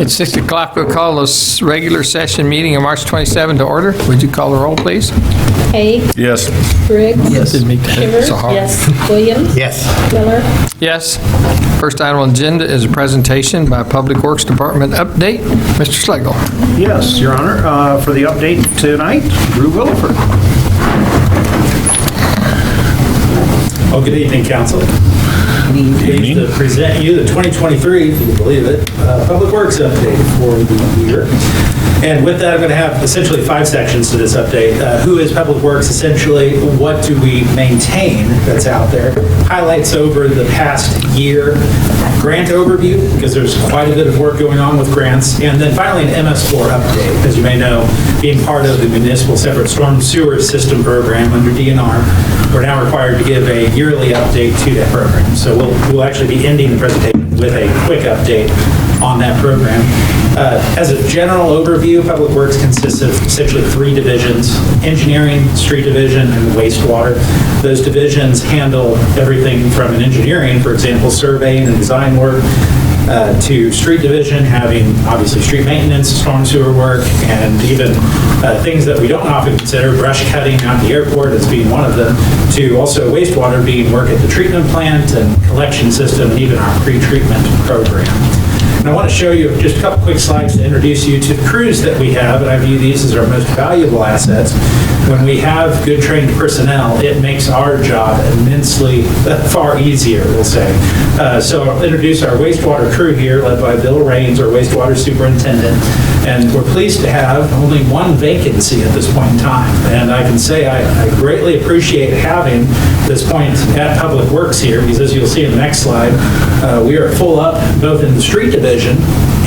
It's 6 o'clock. We'll call this regular session meeting of March 27 to order. Would you call the roll, please? Hay. Yes. Briggs. Yes. Didn't make that Shivers. so hard. Yes. Williams. Yes. Miller. Yes. First item on the agenda is a presentation by Public Works Department update. Mr. Schlegel. Yes, Your Honor. For the update tonight, Drew Williford. Well, good evening, Council. Pleased to present you the 2023, if you can believe it, Public Works update for the year. And with that, I'm going to have essentially 5 sections to this update. Who is Public Works, essentially? What do we maintain that's out there? Highlights over the past year. Grant overview, because there's quite a bit of work going on with grants. And then finally, an MS4 update. As you may know, being part of the Municipal Separate Storm Sewer System Program under DNR, we're now required to give a yearly update to that program. So we'll actually be ending the presentation with a quick update on that program. As a general overview, Public Works consists of essentially 3 divisions: engineering, street division, and wastewater. Those divisions handle everything from an engineering, for example, surveying and design work, to street division, having obviously street maintenance, storm sewer work, and even things that we don't often consider, brush cutting out at the airport as being one of them, to also wastewater being work at the treatment plant and collection system, and even our pre-treatment program. And I want to show you just a couple quick slides to introduce you to the crews that we have, and I view these as our most valuable assets. When we have good trained personnel, it makes our job immensely far easier, we'll say. So I'll introduce our wastewater crew here, led by Bill Raines, our wastewater superintendent. And we're pleased to have only 1 vacancy at this point in time. And I can say I greatly appreciate having this point at Public Works here, because as you'll see in the next slide, we are full up both in the street division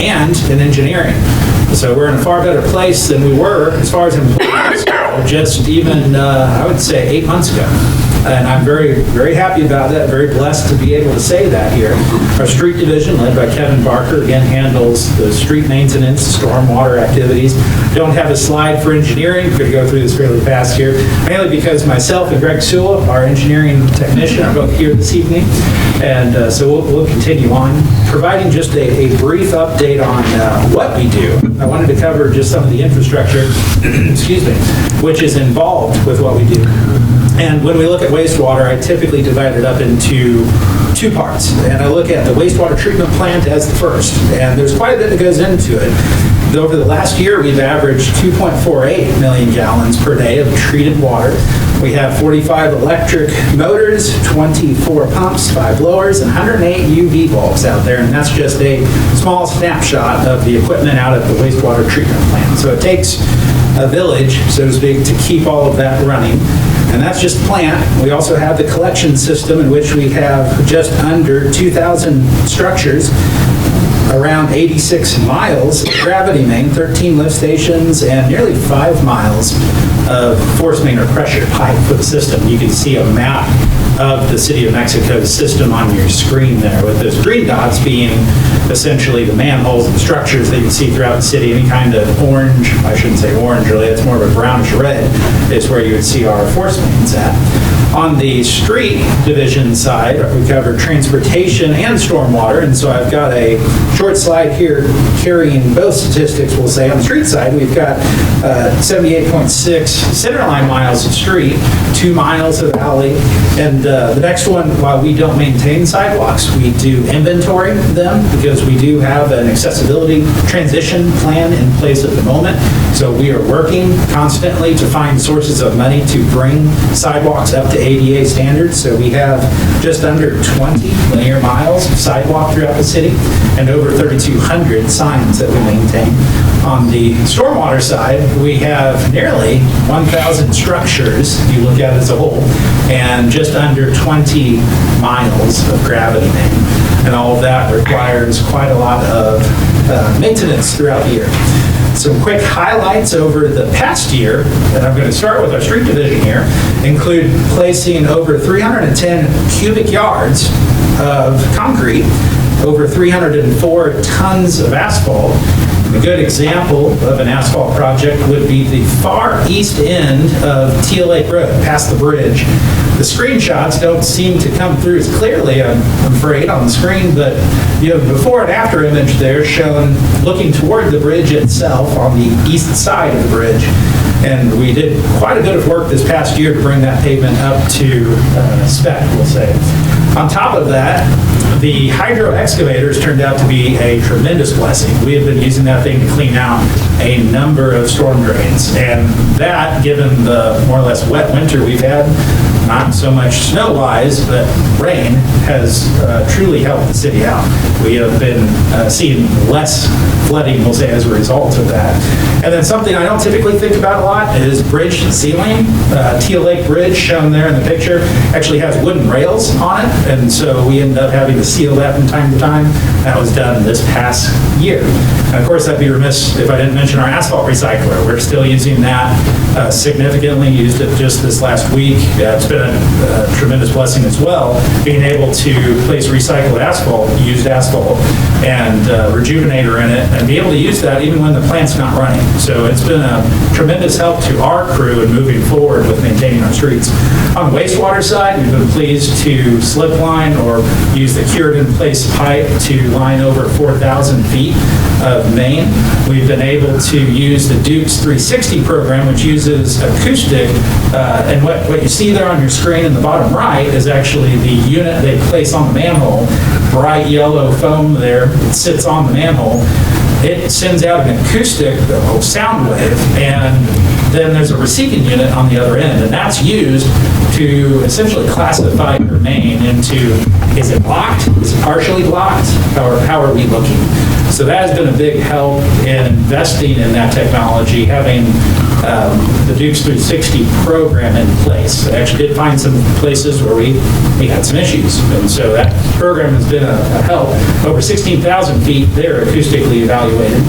and in engineering. So we're in a far better place than we were as far as employees just even, I would say, 8 months ago. And I'm very, very happy about that, very blessed to be able to say that here. Our street division, led by Kevin Barker, again handles the street maintenance, stormwater activities. Don't have a slide for engineering. We're going to go through this fairly fast here, mainly because myself and Greg Sewell, our engineering technician, are both here this evening. And so we'll continue on, providing just a brief update on what we do. I wanted to cover just some of the infrastructure, excuse me, which is involved with what we do. And when we look at wastewater, I typically divide it up into 2 parts. And I look at the wastewater treatment plant as the first. And there's quite a bit that goes into it. Over the last year, we've averaged 2.48 million gallons per day of treated water. We have 45 electric motors, 24 pumps, 5 blowers, and 108 UV bulbs out there. And that's just a small snapshot of the equipment out at the wastewater treatment plant. So it takes a village, so to speak, to keep all of that running. And that's just the plant. We also have the collection system, in which we have just under 2,000 structures, around 86 miles of gravity main, 13 lift stations, and nearly 5 miles of force main or pressure pipe for the system. You can see a map of the City of Mexico's system on your screen there, with those green dots being essentially the manholes and structures that you see throughout the city. Any kind of orange, I shouldn't say orange really, it's more of a brownish red, is where you would see our force mains at. On the street division side, we cover transportation and stormwater, and so I've got a short slide here carrying both statistics, we'll say. On the street side, we've got 78.6 centerline miles of street, 2 miles of alley, and the next one, while we don't maintain sidewalks, we do inventory them, because we do have an accessibility transition plan in place at the moment. So we are working constantly to find sources of money to bring sidewalks up to ADA standards. So we have just under 20 linear miles of sidewalk throughout the city and over 3,200 signs that we maintain. On the stormwater side, we have nearly 1,000 structures, if you look at it as a whole, and just under 20 miles of gravity main. And all of that requires quite a lot of maintenance throughout the year. Some quick highlights over the past year, and I'm going to start with our street division here, include placing over 310 cubic yards of concrete, over 304 tons of asphalt, A good example of an asphalt project would be the far east end of Teal Lake Road, past the bridge. The screenshots don't seem to come through as clearly, I'm afraid, on the screen, but you have a before and after image there shown looking toward the bridge itself on the east side of the bridge. And we did quite a bit of work this past year to bring that pavement up to spec, we'll say. On top of that, the hydro excavators turned out to be a tremendous blessing. We have been using that thing to clean out a number of storm drains. And that, given the more or less wet winter we've had, not so much snow-wise, but rain, has truly helped the city out. We have been seeing less flooding, we'll say, as a result of that. And then something I don't typically think about a lot is bridge sealing. Teal Lake Bridge, shown there in the picture, actually has wooden rails on it, and so we end up having to seal that from time to time. That was done this past year. And of course, I'd be remiss if I didn't mention our asphalt recycler. We're still using that significantly, used it just this last week. It's been a tremendous blessing as well, being able to place recycled asphalt, used asphalt, and rejuvenator in it, and be able to use that even when the plant's not running. So it's been a tremendous help to our crew in moving forward with maintaining our streets. On the wastewater side, we've been pleased to slip line or use the cured in place pipe to line over 4,000 feet of main. We've been able to use the Dukes 360 program, which uses acoustic, and what you see there on your screen in the bottom right is actually the unit they place on the manhole. Bright yellow foam there, it sits on the manhole. It sends out an acoustic sound wave, and then there's a receiving unit on the other end, and that's used to essentially classify your main into, is it blocked? Is it partially blocked? How are we looking? So that has been a big help in investing in that technology, having the Dukes 360 program in place. I actually did find some places where we had some issues, and so that program has been a help. Over 16,000 feet there acoustically evaluated.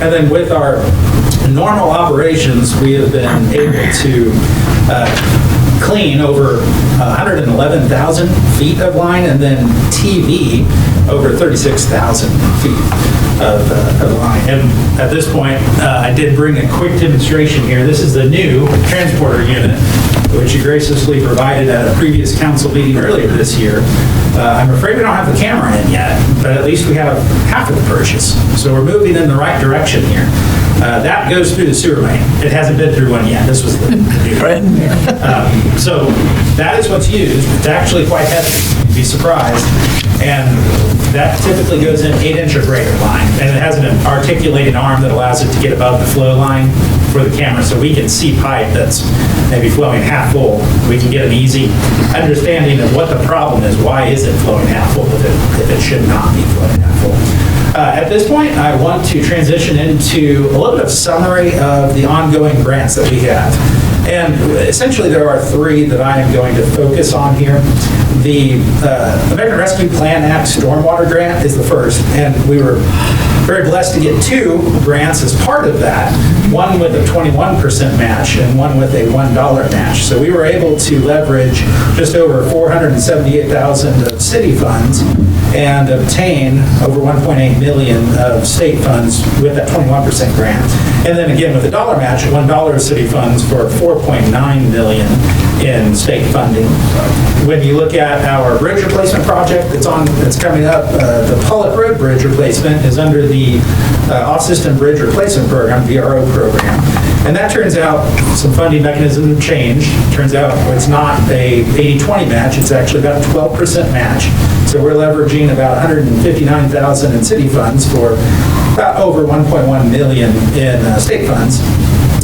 And then with our normal operations, we have been able to clean over 111,000 feet of line, and then TV over 36,000 feet of line. And at this point, I did bring a quick demonstration here. This is the new transporter unit, which you graciously provided at a previous council meeting earlier this year. I'm afraid we don't have the camera in yet, but at least we have half of the purchase. So we're moving in the right direction here. That goes through the sewer main. It hasn't been through one yet. This was the new. So that is what's used. It's actually quite heavy. You'd be surprised. And that typically goes in 8-inch or greater line. And it has an articulating arm that allows it to get above the flow line for the camera, so we can see pipe that's maybe flowing half full. We can get an easy understanding of what the problem is. Why is it flowing half full if it should not be flowing half full? At this point, I want to transition into a little bit of summary of the ongoing grants that we have. And essentially, there are three that I am going to focus on here. The American Rescue Plan Act Stormwater Grant is the first, and we were very blessed to get two grants as part of that, one with a 21% match and one with a $1 match. So we were able to leverage just over $478,000 of city funds and obtain over $1.8 million of state funds with that 21% grant. And then again, with a $1 match, $1 of city funds for $4.9 million in state funding. When you look at our bridge replacement project that's coming up, the Pollock Road Bridge replacement is under the Off-System Bridge Replacement Program, VRO program. And that turns out some funding mechanisms have changed. Turns out it's not a 80-20 match, it's actually about a 12% match. So we're leveraging about $159,000 in city funds for about over $1.1 million in state funds.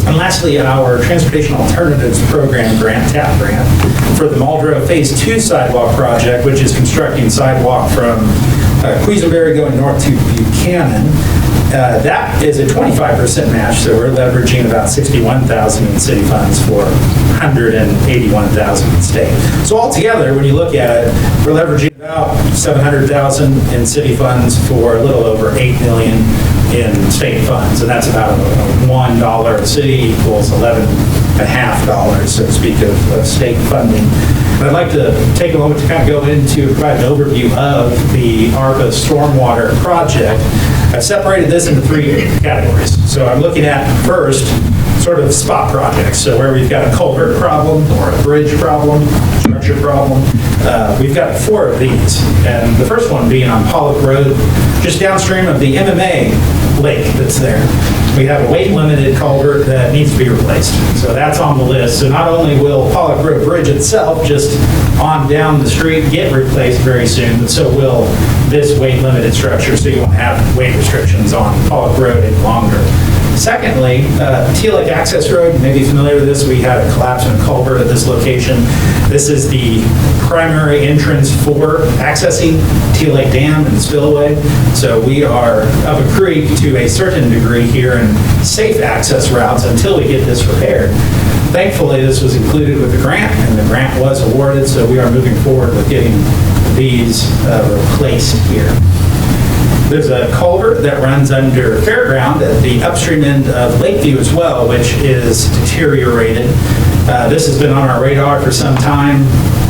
And lastly, our Transportation Alternatives Program grant, TAP grant, for the Muldrow Phase 2 sidewalk project, which is constructing sidewalk from Quisenberry going north to Buchanan. That is a 25% match, so we're leveraging about $61,000 in city funds for $181,000 in state. So altogether, when you look at it, we're leveraging about $700,000 in city funds for a little over $8 million in state funds, and that's about $1 a city equals $11.50, so to speak, of state funding. And I'd like to take a moment to kind of go into, provide an overview of the ARPA Stormwater project. I've separated this into 3 categories. So I'm looking at first sort of spot projects. So where we've got a culvert problem or a bridge problem, structure problem, we've got 4 of these. And the first one being on Pollock Road, just downstream of the MMA lake that's there. We have a weight-limited culvert that needs to be replaced. So that's on the list. So not only will Pollock Road Bridge itself just on down the street get replaced very soon, but so will this weight-limited structure, so you won't have weight restrictions on Pollock Road any longer. Secondly, Teal Lake Access Road, you may be familiar with this. We had a collapse in a culvert at this location. This is the primary entrance for accessing Teal Lake Dam and spillway. So we are up a creek to a certain degree here in safe access routes until we get this repaired. Thankfully, this was included with the grant, and the grant was awarded, so we are moving forward with getting these replaced here. There's a culvert that runs under Fairground at the upstream end of Lakeview as well, which is deteriorated. This has been on our radar for some time.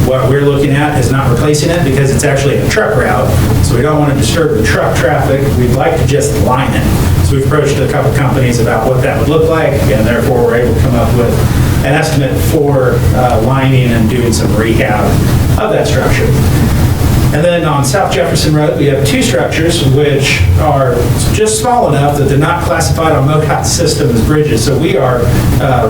What we're looking at is not replacing it because it's actually a truck route, so we don't want to disturb the truck traffic. We'd like to just line it. So we've approached a couple companies about what that would look like, and therefore we're able to come up with an estimate for lining and doing some rehab of that structure. And then on South Jefferson Road, we have 2 structures which are just small enough that they're not classified on MoDOT's system as bridges. So we are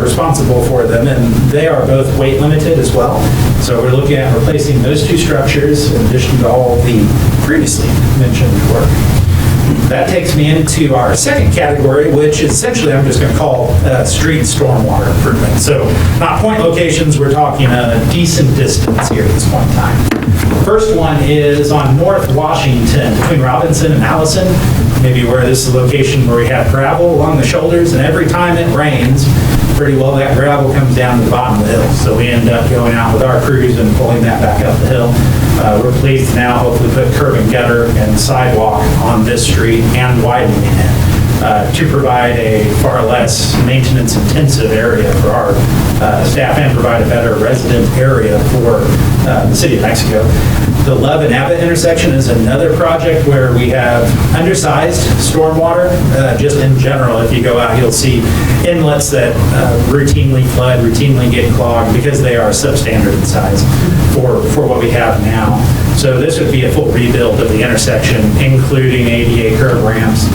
responsible for them, and they are both weight limited as well. So we're looking at replacing those 2 structures in addition to all the previously mentioned work. That takes me into our second category, which essentially I'm just going to call street stormwater improvement. So not point locations, we're talking a decent distance here at this point in time. First one is on North Washington, between Robinson and Allison, maybe where this is a location where we have gravel along the shoulders, and every time it rains, pretty well that gravel comes down to the bottom of the hill. So we end up going out with our crews and pulling that back up the hill. We're pleased to now hopefully put curb and gutter and sidewalk on this street and widening it to provide a far less maintenance-intensive area for our staff and provide a better resident area for the city of Mexico. The Love and Abbott intersection is another project where we have undersized stormwater. Just in general, if you go out, you'll see inlets that routinely flood, routinely get clogged because they are substandard in size for what we have now. So this would be a full rebuild of the intersection, including ADA curb ramps.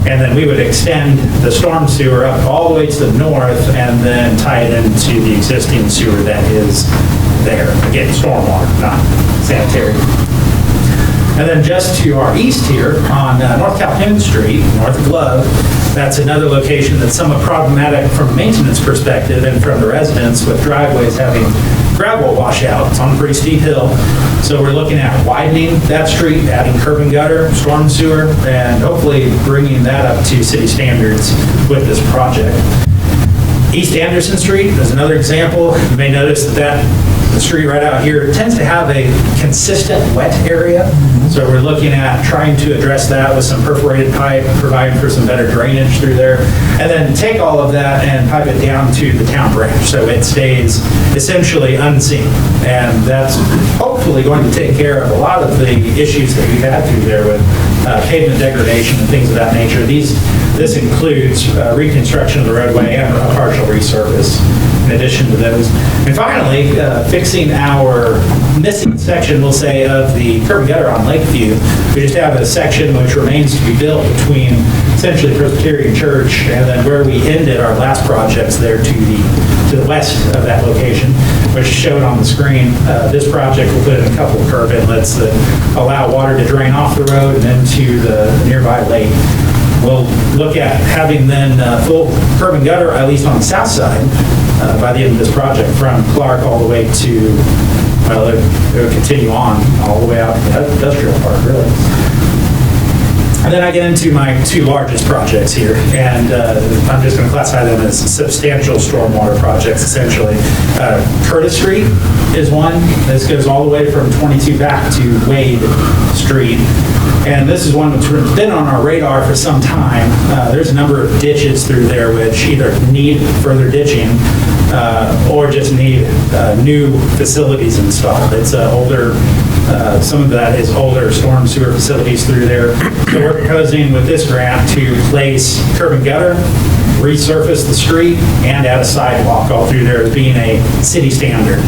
And then we would extend the storm sewer up all the way to the north and then tie it into the existing sewer that is there. Again, stormwater, not sanitary. And then just to our east here on North Calhoun Street, north of Love, that's another location that's somewhat problematic from a maintenance perspective and from the residents with driveways having gravel washout. It's on a pretty steep hill. So we're looking at widening that street, adding curb and gutter, storm sewer, and hopefully bringing that up to city standards with this project. East Anderson Street is another example. You may notice that the street right out here tends to have a consistent wet area. So we're looking at trying to address that with some perforated pipe, providing for some better drainage through there, and then take all of that and pipe it down to the town branch so it stays essentially unseen. And that's hopefully going to take care of a lot of the issues that we've had through there with pavement degradation and things of that nature. This includes reconstruction of the roadway and a partial resurface in addition to those. And finally, fixing our missing section, we'll say, of the curb and gutter on Lakeview. We just have a section which remains to be built between essentially Presbyterian Church and then where we ended our last projects there to the west of that location, which is shown on the screen. This project will put in a couple of curb inlets that allow water to drain off the road and into the nearby lake. We'll look at having then full curb and gutter, at least on the south side, by the end of this project, from Clark all the way to, well, it would continue on all the way out to the industrial park, really. And then I get into my 2 largest projects here, and I'm just going to classify them as substantial stormwater projects, essentially. Curtis Street is one. This goes all the way from 22 back to Wade Street. And this is one that's been on our radar for some time. There's a number of ditches through there which either need further ditching or just need new facilities installed. It's an older Some of that is older storm sewer facilities through there. So we're proposing with this grant to place curb and gutter, resurface the street, and add a sidewalk all through there as being a city standard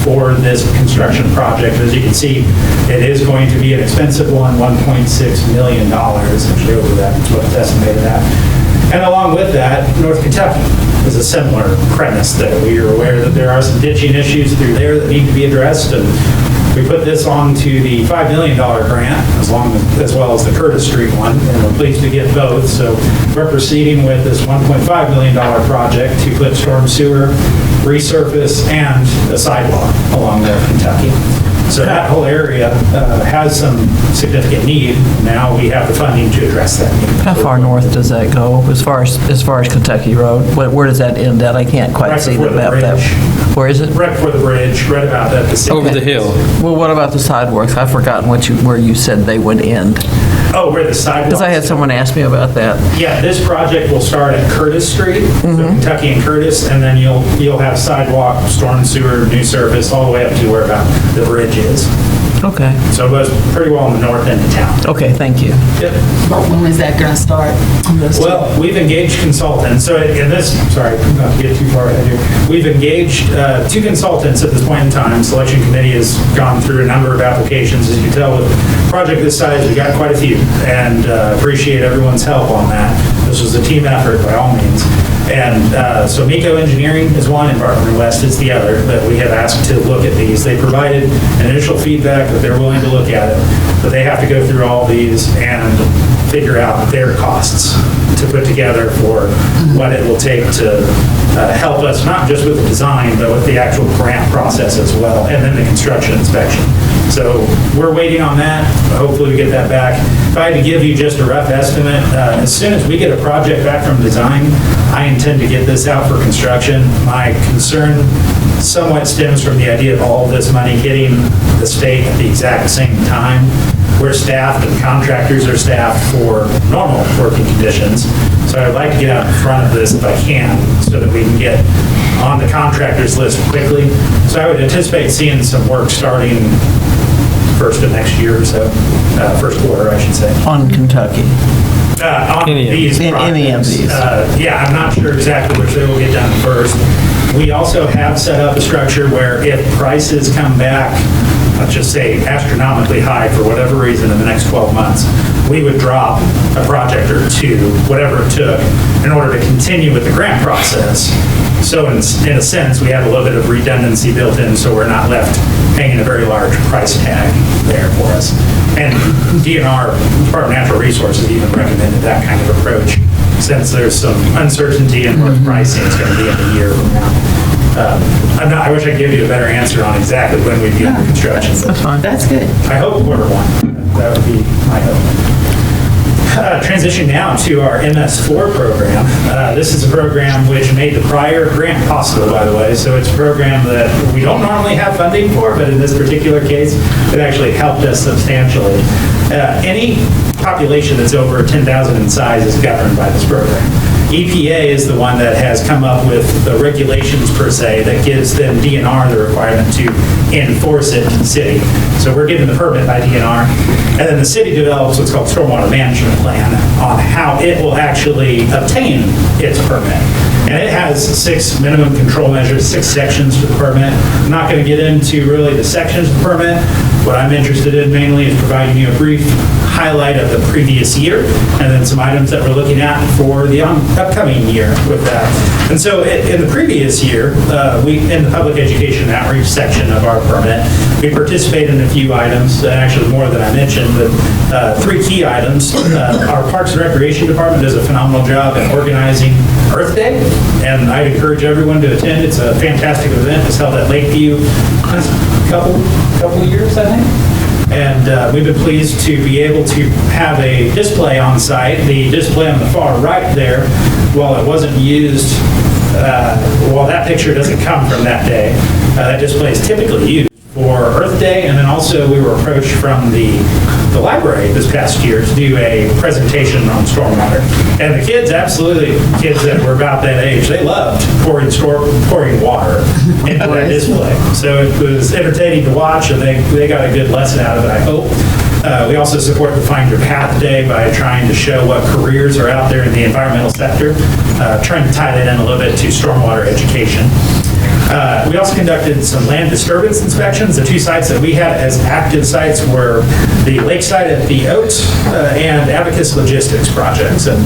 for this construction project. As you can see, it is going to be an expensive one, $1.6 million, actually over that, is what it's estimated at. And along with that, North Kentucky is a similar premise that we are aware that there are some ditching issues through there that need to be addressed, and we put this onto the $5 million grant, as well as the Curtis Street one, and we're pleased to get both. So we're proceeding with this $1.5 million project to put storm sewer, resurface, and a sidewalk along North Kentucky. So that whole area has some significant need. Now we have the funding to address that need. How far north does that go, as far as Kentucky Road? Where does that end at? I can't quite Right see the before the map. bridge. Where is it? Right before the bridge, right about at the... Over the hill. Well, what about the sidewalks? I've forgotten where you said they would end. Oh, where the sidewalks... Because I had someone ask me about that. Yeah, this project will start at Curtis Street, so Kentucky and Curtis, and then you'll have sidewalk, storm sewer, new surface, all the way up to where about the bridge is. Okay. So it goes pretty well in the north end of town. Okay, thank you. Yep. But when is that going to start? Well, we've engaged consultants, so in this, sorry, not to get too far ahead here. We've engaged 2 consultants at this point in time. Selection committee has gone through a number of applications. As you can tell, with a project this size, we got quite a few, and appreciate everyone's help on that. This was a team effort by all means. And so MECO Engineering is one, and Barton West is the other, that we have asked to look at these. They provided initial feedback that they're willing to look at it, but they have to go through all these and figure out their costs to put together for what it will take to help us, not just with the design, but with the actual grant process as well, and then the construction inspection. So we're waiting on that. Hopefully we get that back. If I had to give you just a rough estimate, as soon as we get a project back from design, I intend to get this out for construction. My concern somewhat stems from the idea of all this money hitting the state at the exact same time. We're staffed and contractors are staffed for normal working conditions. So I'd like to get out in front of this if I can, so that we can get on the contractors list quickly. So I would anticipate seeing some work starting first of next year or so, first quarter, I should say. On Kentucky. On Any of these In any of projects. these. Yeah, I'm not sure exactly which they will get done first. We also have set up a structure where if prices come back, let's just say astronomically high for whatever reason in the next 12 months, we would drop a project or two, whatever it took, in order to continue with the grant process. So in a sense, we have a little bit of redundancy built in, so we're not left paying a very large price tag there for us. And DNR, Department of Natural Resources, even recommended that kind of approach, since there's some uncertainty in what the pricing is going to be in a year from now. I wish I could give you a better answer on exactly when we'd be under construction. That's fine. That's good. I hope quarter 1. That would be my hope. Transition now to our MS4 program. This is a program which made the prior grant possible, by the way. So it's a program that we don't normally have funding for, but in this particular case, it actually helped us substantially. Any population that's over 10,000 in size is governed by this program. EPA is the one that has come up with the regulations per se that gives them DNR the requirement to enforce it to the city. So we're given the permit by DNR, and then the city develops what's called stormwater management plan on how it will actually obtain its permit. And it has 6 minimum control measures, 6 sections to the permit. I'm not going to get into really the sections of the permit. What I'm interested in mainly is providing you a brief highlight of the previous year, and then some items that we're looking at for the upcoming year with that. And so in the previous year, in the public education and outreach section of our permit, we participated in a few items, actually more than I mentioned, but 3 key items. Our Parks and Recreation Department does a phenomenal job in organizing Earth Day, and I'd encourage everyone to attend. It's a fantastic event. It's held at Lakeview a couple years, I think. And we've been pleased to be able to have a display on site. The display on the far right there, while it wasn't used, well, that picture doesn't come from that day. That display is typically used for Earth Day, and then also we were approached from the library this past year to do a presentation on stormwater. And the kids, absolutely, kids that were about that age, they loved pouring water into that display. So it was entertaining to watch, and they got a good lesson out of it, I hope. We also support the Find Your Path Day by trying to show what careers are out there in the environmental sector, trying to tie that in a little bit to stormwater education. We also conducted some land disturbance inspections. The two sites that we had as active sites were the lakeside at the Oaks and Abacus Logistics projects, and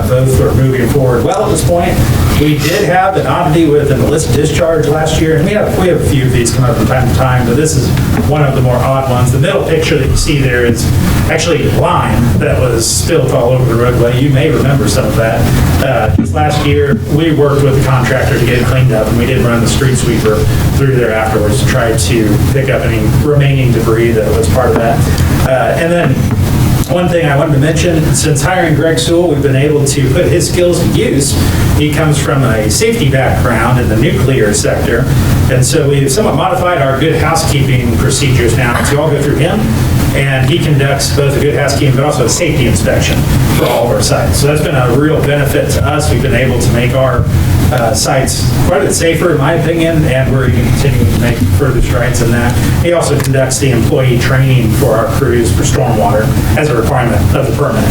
both are moving forward well at this point. We did have an oddity with an illicit discharge last year, and we have a few of these come up from time to time, but this is one of the more odd ones. The middle picture that you see there is actually lime that was spilled all over the roadway. You may remember some of that. Just last year, we worked with the contractor to get it cleaned up, and we did run the street sweeper through there afterwards to try to pick up any remaining debris that was part of that. And then one thing I wanted to mention, since hiring Greg Sewell, we've been able to put his skills to use. He comes from a safety background in the nuclear sector, and so we've somewhat modified our good housekeeping procedures now to all go through him, and he conducts both a good housekeeping but also a safety inspection for all of our sites. So that's been a real benefit to us. We've been able to make our sites quite a bit safer, in my opinion, and we're continuing to make further strides in that. He also conducts the employee training for our crews for stormwater as a requirement of the permit.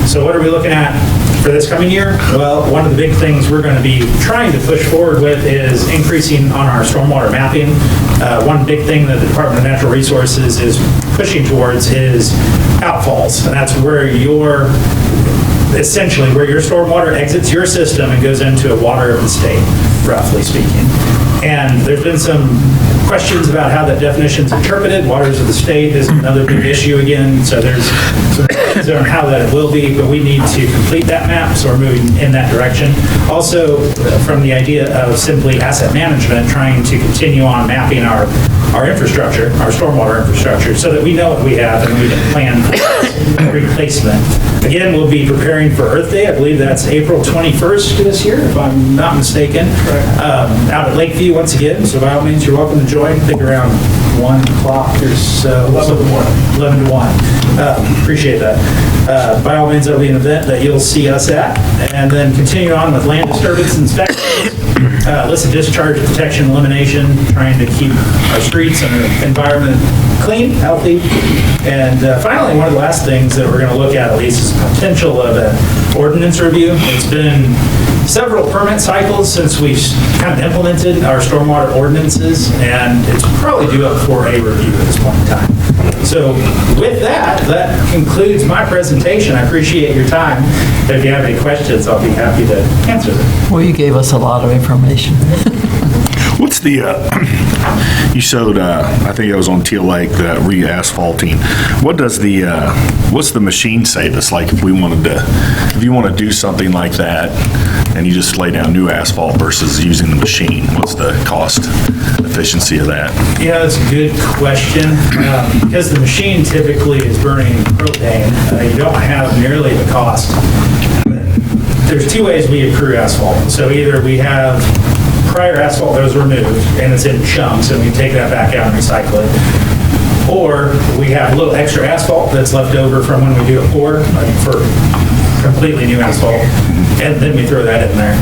So what are we looking at for this coming year? Well, one of the big things we're going to be trying to push forward with is increasing on our stormwater mapping. One big thing that the Department of Natural Resources is pushing towards is outfalls, and that's where essentially where your stormwater exits your system and goes into a water of the state, roughly speaking. And there's been some questions about how that definition's interpreted. Waters of the state is another big issue again, so there's some questions on how that it will be, but we need to complete that map, so we're moving in that direction. Also, from the idea of simply asset management, trying to continue on mapping our infrastructure, our stormwater infrastructure, so that we know what we have and we can plan for replacement. Again, we'll be preparing for Earth Day. I believe that's April 21st this year, if I'm not mistaken, out at Lakeview once again. So by all means, you're welcome to join. I think around 1 o'clock or so. 11 to 1. Appreciate that. By all means, that'll be an event that you'll see us at. And then continue on with land disturbance inspections, illicit discharge detection elimination, trying to keep our streets and our environment clean, healthy. And finally, one of the last things that we're going to look at least is the potential of an ordinance review. It's been several permit cycles since we've kind of implemented our stormwater ordinances, and it's probably due up for a review at this point in time. So with that concludes my presentation. I appreciate your time. If you have any questions, I'll be happy to answer them. Well, you gave us a lot of information. What's the, you showed, I think it was on Teal Lake, the re-asphalting. What does what's the machine say that's like if you want to do something like that and you just lay down new asphalt versus using the machine? What's the cost efficiency of that? Yeah, that's a good question. Because the machine typically is burning propane, you don't have nearly the cost. There's two ways we accrue asphalt. So either we have prior asphalt that was removed and it's in chunks and we take that back out and recycle it. Or we have a little extra asphalt that's left over from when we do a pour, like for completely new asphalt, and then we throw that in there.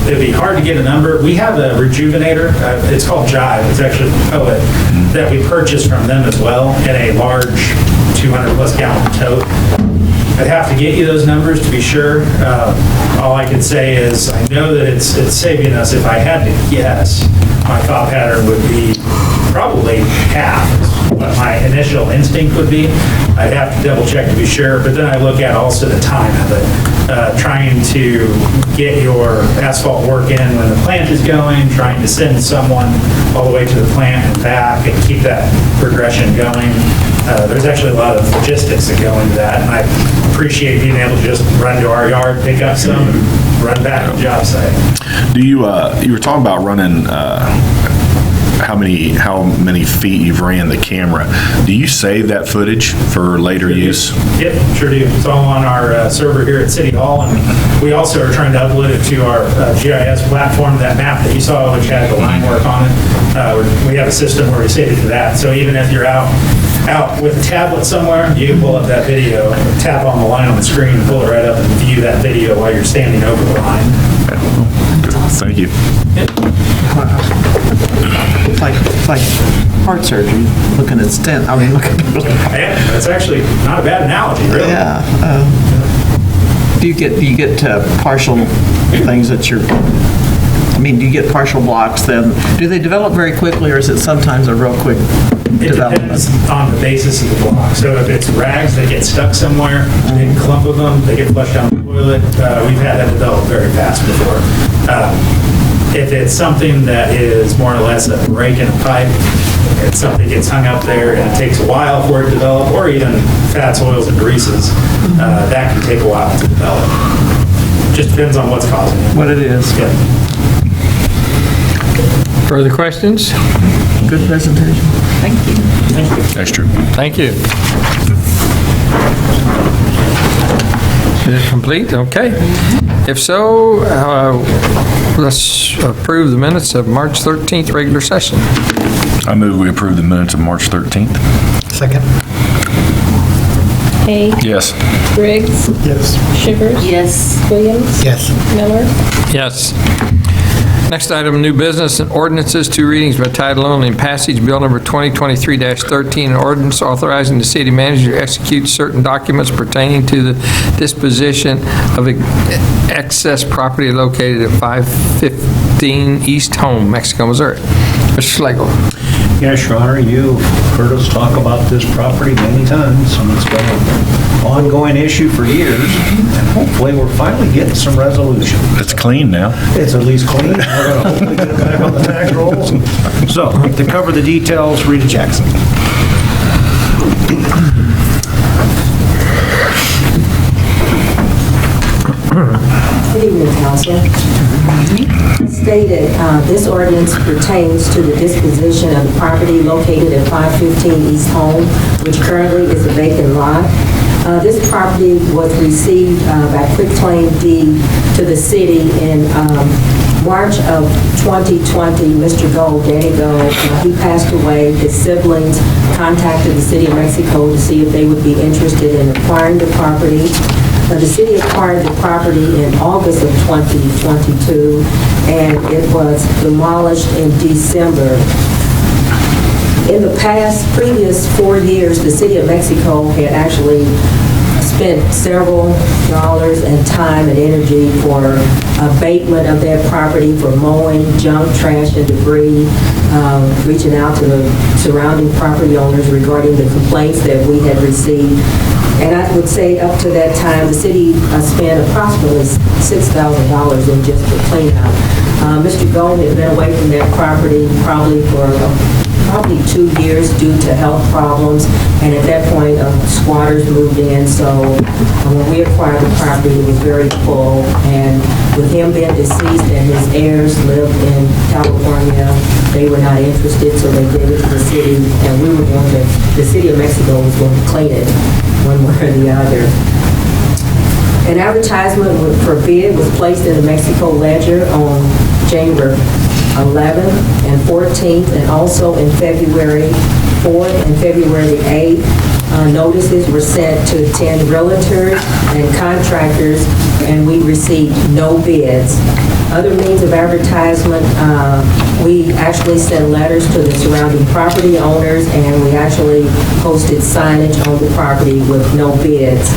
It'd be hard to get a number. We have a rejuvenator. It's called Jive. It's actually a pellet that we purchased from them as well in a large 200-plus gallon tote. I'd have to get you those numbers to be sure. All I can say is I know that it's saving us. If I had to guess, my thought pattern would be probably half what my initial instinct would be. I'd have to double check to be sure, but then I look at also the time of it. Trying to get your asphalt work in when the plant is going, trying to send someone all the way to the plant and back and keep that progression going. There's actually a lot of logistics that go into that, and I appreciate being able to just run to our yard, pick up some, and run back to the job site. Do you were talking about running how many feet you've ran the camera. Do you save that footage for later use? Yep, sure do. It's all on our server here at City Hall, and we also are trying to upload it to our GIS platform. That map that you saw, which had the line work on it, we have a system where we save it to that. So even if you're out with a tablet somewhere, you can pull up that video, tap on the line on the screen, pull it right up, and view that video while you're standing over the line. Thank you. It's like heart surgery, looking at stent. I mean, look at. Yeah, that's actually not a bad analogy, really. Yeah. Do you get partial things that you're? I mean, do you get partial blocks then? Do they develop very quickly, or is it sometimes a real quick It development? depends on the basis of the block. So if it's rags that get stuck somewhere, a big clump of them, they get flushed down the toilet. We've had that develop very fast before. If it's something that is more or less a break in a pipe, if something gets hung up there and it takes a while for it to develop, or even fats, oils, and greases, that can take a while to develop. Just depends on what's causing it. What it is. Yeah. Further questions? Good presentation. That's true. Thank you. Is it complete? Okay. If so, let's approve the minutes of March 13th regular session. I move we approve the minutes of March 13th. Second. Haig, Yes. Briggs, Yes. Shivers, Yes. Williams, Yes. Miller, Yes. Next item, new business and ordinances, 2 readings by title only and passage, bill number 2023-13, an ordinance authorizing the city manager to execute certain documents pertaining to the disposition of excess property located at 515 East Home, Mexico, Missouri. Mr. Schlegel. Yes, Your Honor, you've heard us talk about this property many times, and it's been an ongoing issue for years, and hopefully we're finally getting some resolution. It's clean now. It's at least clean. We're going to hopefully get it back on the tax rolls. So, to cover the details, Rita Jackson. Good evening, Council. Stated, this ordinance pertains to the disposition of the property located at 515 East Home, which currently is a vacant lot. This property was received by quitclaim deed to the city in March of 2020. Mr. Gold, Danny Gold, he passed away. His siblings contacted the City of Mexico to see if they would be interested in acquiring the property. The city acquired the property in August of 2022, and it was demolished in December. In the previous 4 years, the City of Mexico had actually spent several dollars and time and energy for abatement of that property, for mowing junk, trash, and debris, reaching out to the surrounding property owners regarding the complaints that we had received. And I would say up to that time, the city spent approximately $6,000 in just the cleanup. Mr. Gold had been away from that property probably 2 years due to health problems, and at that point, squatters moved in, so when we acquired the property, it was very full, and with him being deceased and his heirs lived in California, they were not interested, so they gave it to the city, and the City of Mexico was going to clean it one way or the other. An advertisement for bid was placed in the Mexico Ledger on January 11th and 14th, and also in February 4th and February 8th. Notices were sent to 10 realtors and contractors, and we received no bids. Other means of advertisement, we actually sent letters to the surrounding property owners, and we actually posted signage on the property with no bids.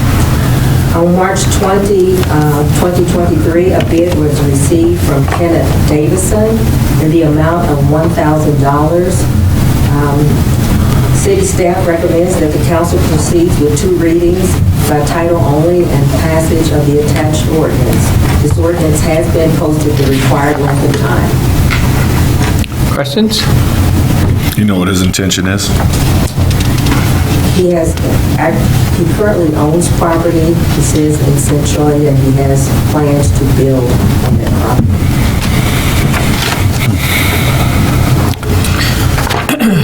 On March 20, 2023, a bid was received from Kenneth Davison in the amount of $1,000. City staff recommends that the council proceeds with 2 readings by title only and passage of the attached ordinance. This ordinance has been posted the required length of time. Questions? You know what his intention is? He currently owns property, he says in Centroy, and he has plans to build on that property.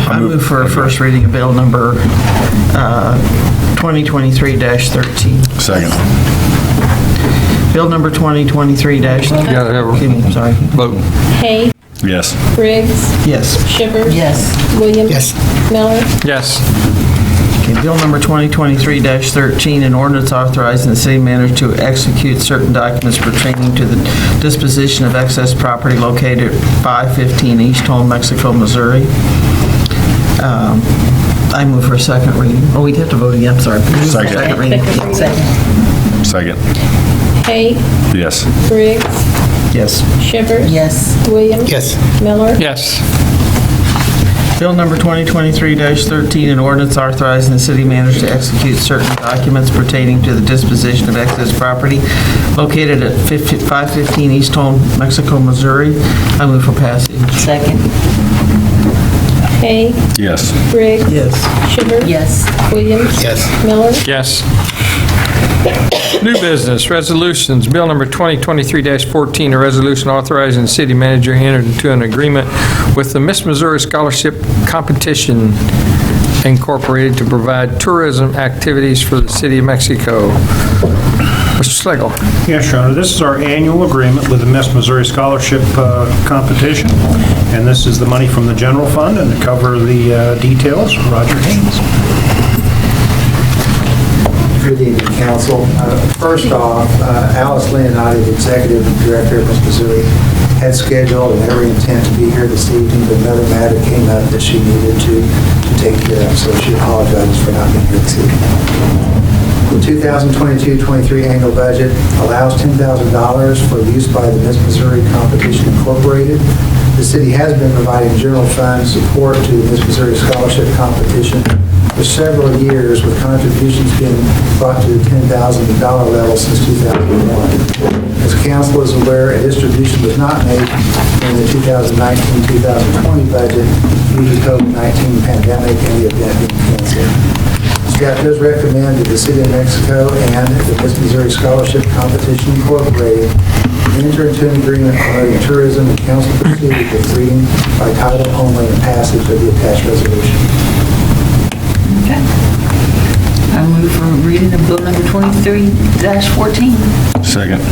I move for a first reading of bill number 2023-13. Second. Bill number 2023 Gotta have a sorry. vote. Hay, Yes. Briggs, Yes. Shivers. Yes. Williams. Yes. Miller. Yes. Okay, bill number 2023-13, an ordinance authorizing the city manager to execute certain documents pertaining to the disposition of excess property located at 515 East Home, Mexico, Missouri. I move for a second reading. Oh, we'd have to vote again, I'm sorry. Second. Second reading. Second. Second. Hay, Yes. Briggs, Yes. Shivers. Yes. Williams. Yes. Miller. Yes. Bill number 2023-13, an ordinance authorizing the city manager to execute certain documents pertaining to the disposition of excess property located at 515 East Home, Mexico, Missouri. I move for passage. Second. Hay, Yes. Briggs. Yes. Shivers. Yes. Williams. Yes. Miller. Yes. New business, resolutions. Bill number 2023-14, a resolution authorizing the city manager entered into an agreement with the Miss Missouri Scholarship Competition Incorporated to provide tourism activities for the city of Mexico. Mr. Slagle. Yes, Your Honor, this is our annual agreement with the Miss Missouri Scholarship Competition, and this is the money from the general fund, and to cover the details, Roger Haynes. Good evening, council. First off, Alice Leonardi, the executive director of Miss Missouri, had scheduled and every intent to be here this evening, but another matter came up that she needed to take care of, so she apologizes for not being here this evening. The 2022-23 annual budget allows $10,000 for use by the Miss Missouri Competition Incorporated. The city has been providing general fund support to the Miss Missouri Scholarship Competition for several years, with contributions being brought to the $10,000 level since 2001. As council is aware, a distribution was not made in the 2019-2020 budget due to the COVID-19 pandemic and the event being canceled. Staff does recommend that the City of Mexico and the Miss Missouri Scholarship Competition Incorporated enter into an agreement promoting tourism, and council proceed with reading by title only and passage of the attached resolution. Okay. I move for reading of bill number 23-14. Second.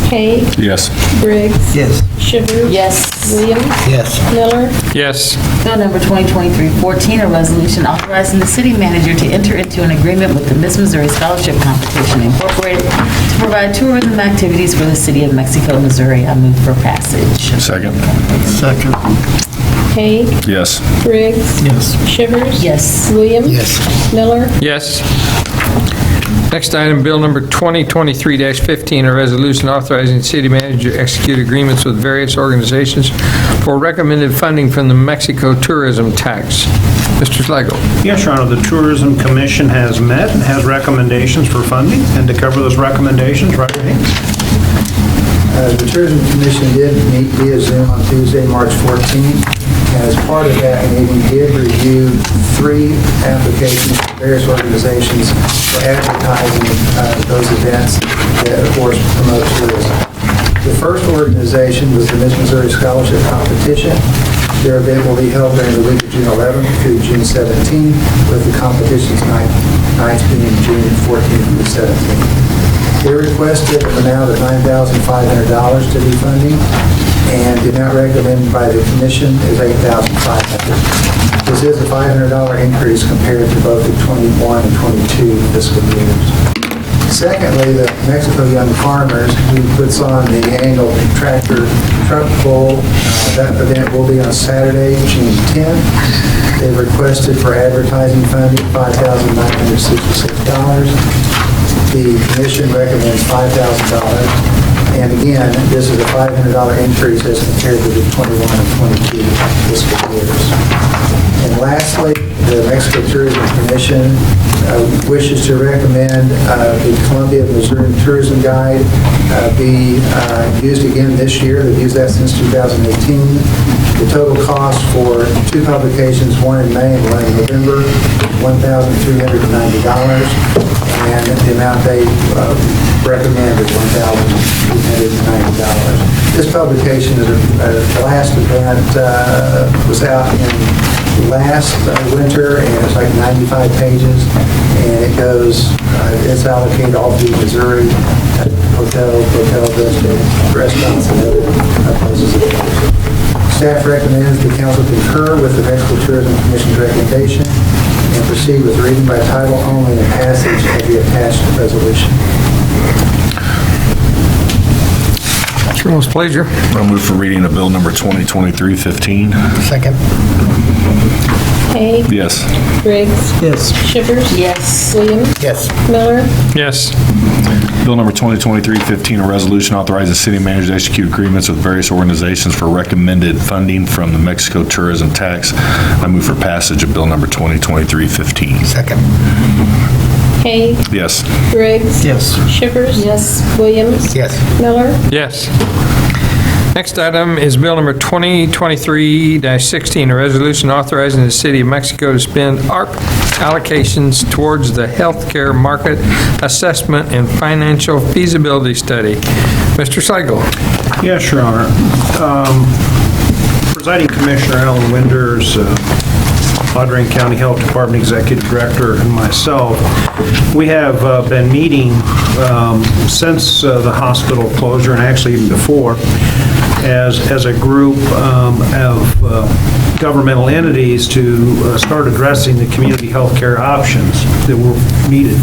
Hay, Yes. Briggs. Yes. Shivers. Yes. Williams. Yes. Miller. Yes. Bill number 2023-14, a resolution authorizing the city manager to enter into an agreement with the Miss Missouri Scholarship Competition Incorporated to provide tourism activities for the city of Mexico, Missouri. I move for passage. Second. Second. Hay, Yes. Briggs. Yes. Shivers. Yes. Williams. Yes. Miller. Yes. Next item, bill number 2023-15, a resolution authorizing the city manager to execute agreements with various organizations for recommended funding from the Mexico tourism tax. Mr. Slagle. Yes, Your Honor, the Tourism Commission has met and has recommendations for funding, and to cover those recommendations, Roger Haynes. The Tourism Commission did meet via Zoom on Tuesday, March 14th, and as part of that meeting, did review 3 applications from various organizations for advertising those events that, of course, promote tourism. The first organization was the Miss Missouri Scholarship Competition. Their event will be held during the week of June 11th through June 17th, with the competition's nights being June 14th through 17th. They requested an amount of $9,500 to be funding, and the amount recommended by the commission is $8,500. This is a $500 increase compared to both the 21 and 22 fiscal years. Secondly, the Mexico Young Farmers, who puts on the annual tractor truck pull, that event will be on Saturday, June 10th. They requested for advertising funding $5,966. The commission recommends $5,000. And again, this is a $500 increase as compared to the 21 and 22 fiscal years. And lastly, the Mexico Tourism Commission wishes to recommend the Columbia, Missouri Tourism Guide be used again this year. They've used that since 2018. The total cost for 2 publications, one in May and one in November, $1,390. And the amount they recommend is $1,390. This publication is the last event was out in last winter, and it's like 95 pages, and it goes, it's allocated all through Missouri, hotels, restaurants, and other places. Staff recommends the council concur with the Mexico Tourism Commission's recommendation and proceed with reading by title only and passage of the attached resolution. Everyone's pleasure. I'll move for reading of bill number 2023-15. Second. Hay, Yes. Briggs, Yes. Shivers, Yes. Williams, Yes. Miller, Yes. Bill number 2023-15, a resolution authorizing the city manager to execute agreements with various organizations for recommended funding from the Mexico tourism tax. I move for passage of bill number 2023-15. Second. Hay, Yes. Briggs, Yes. Shivers, Yes. Williams, Yes. Miller, Yes. Next item is bill number 2023-16, a resolution authorizing the City of Mexico to spend ARP allocations towards the healthcare market assessment and financial feasibility study. Mr. Seigel. Yes, Your Honor. Presiding Commissioner Alan Winders, Audrain County Health Department Executive Director, and myself, we have been meeting since the hospital closure, and actually even before, as a group of governmental entities to start addressing the community health care options that were needed.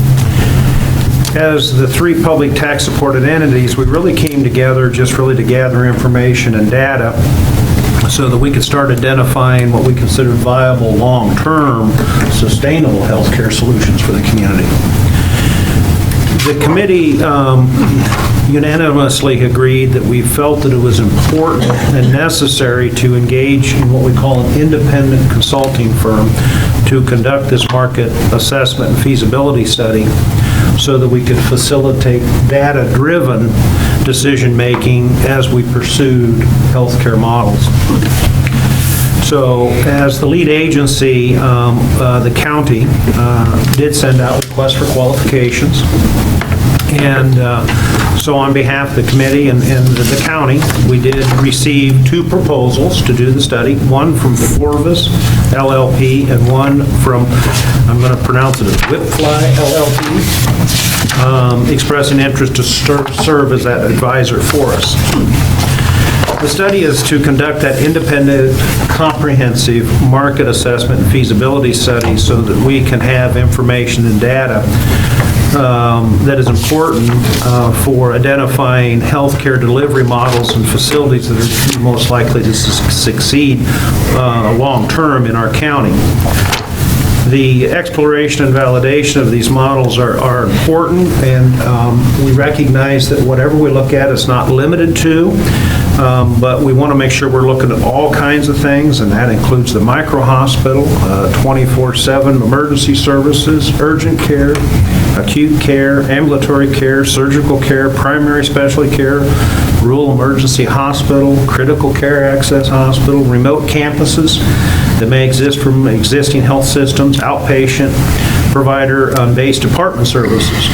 As the three public tax-supported entities, we really came together just really to gather information and data so that we could start identifying what we considered viable, long-term, sustainable healthcare solutions for the community. The committee unanimously agreed that we felt that it was important and necessary to engage in what we call an independent consulting firm to conduct this market assessment and feasibility study so that we could facilitate data-driven decision-making as we pursued healthcare models. So as the lead agency, the county did send out requests for qualifications. And so on behalf of the committee and the county, we did receive two proposals to do the study, one from Forvis LLP and one from, I'm going to pronounce it as Whipfly LLP, expressing interest to serve as that advisor for us. The study is to conduct that independent, comprehensive market assessment and feasibility study so that we can have information and data that is important for identifying healthcare delivery models and facilities that are most likely to succeed long-term in our county. The exploration and validation of these models are important, and we recognize that whatever we look at is not limited to, but we want to make sure we're looking at all kinds of things, and that includes the micro-hospital, 24/7 emergency services, urgent care, acute care, ambulatory care, surgical care, primary specialty care, rural emergency hospital, critical care access hospital, remote campuses that may exist from existing health systems, outpatient provider-based department services.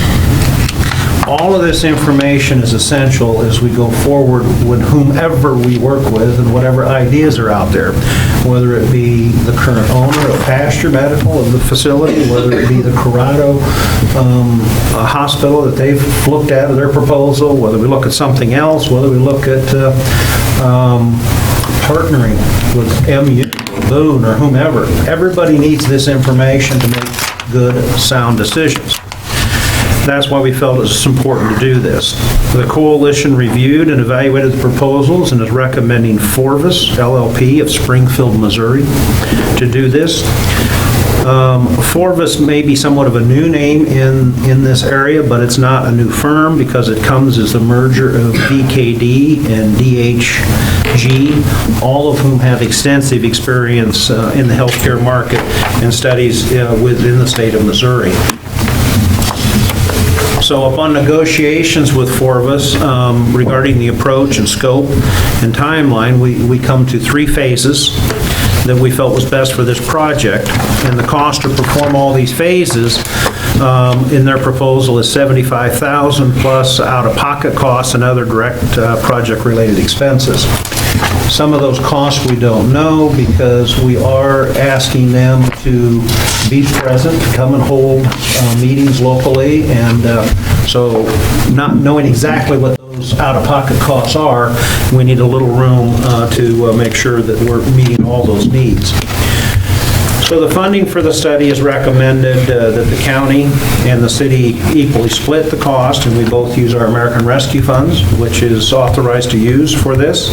All of this information is essential as we go forward with whomever we work with and whatever ideas are out there, whether it be the current owner of Pasture Medical of the facility, whether it be the Corrado hospital that they've looked at their proposal, whether we look at something else, whether we look at partnering with MU, Boone, or whomever. Everybody needs this information to make good, sound decisions. That's why we felt it was important to do this. The coalition reviewed and evaluated the proposals and is recommending Forvis LLP of Springfield, Missouri to do this. Forvis may be somewhat of a new name in this area, but it's not a new firm because it comes as the merger of DKD and DHG, all of whom have extensive experience in the healthcare market and studies within the state of Missouri. So upon negotiations with Forvis regarding the approach and scope and timeline, we come to three phases that we felt was best for this project. And the cost to perform all these phases in their proposal is $75,000 plus out-of-pocket costs and other direct project-related expenses. Some of those costs we don't know because we are asking them to be present, come and hold meetings locally, and so not knowing exactly what those out-of-pocket costs are, we need a little room to make sure that we're meeting all those needs. So the funding for the study is recommended that the county and the city equally split the cost, and we both use our American Rescue Funds, which is authorized to use for this.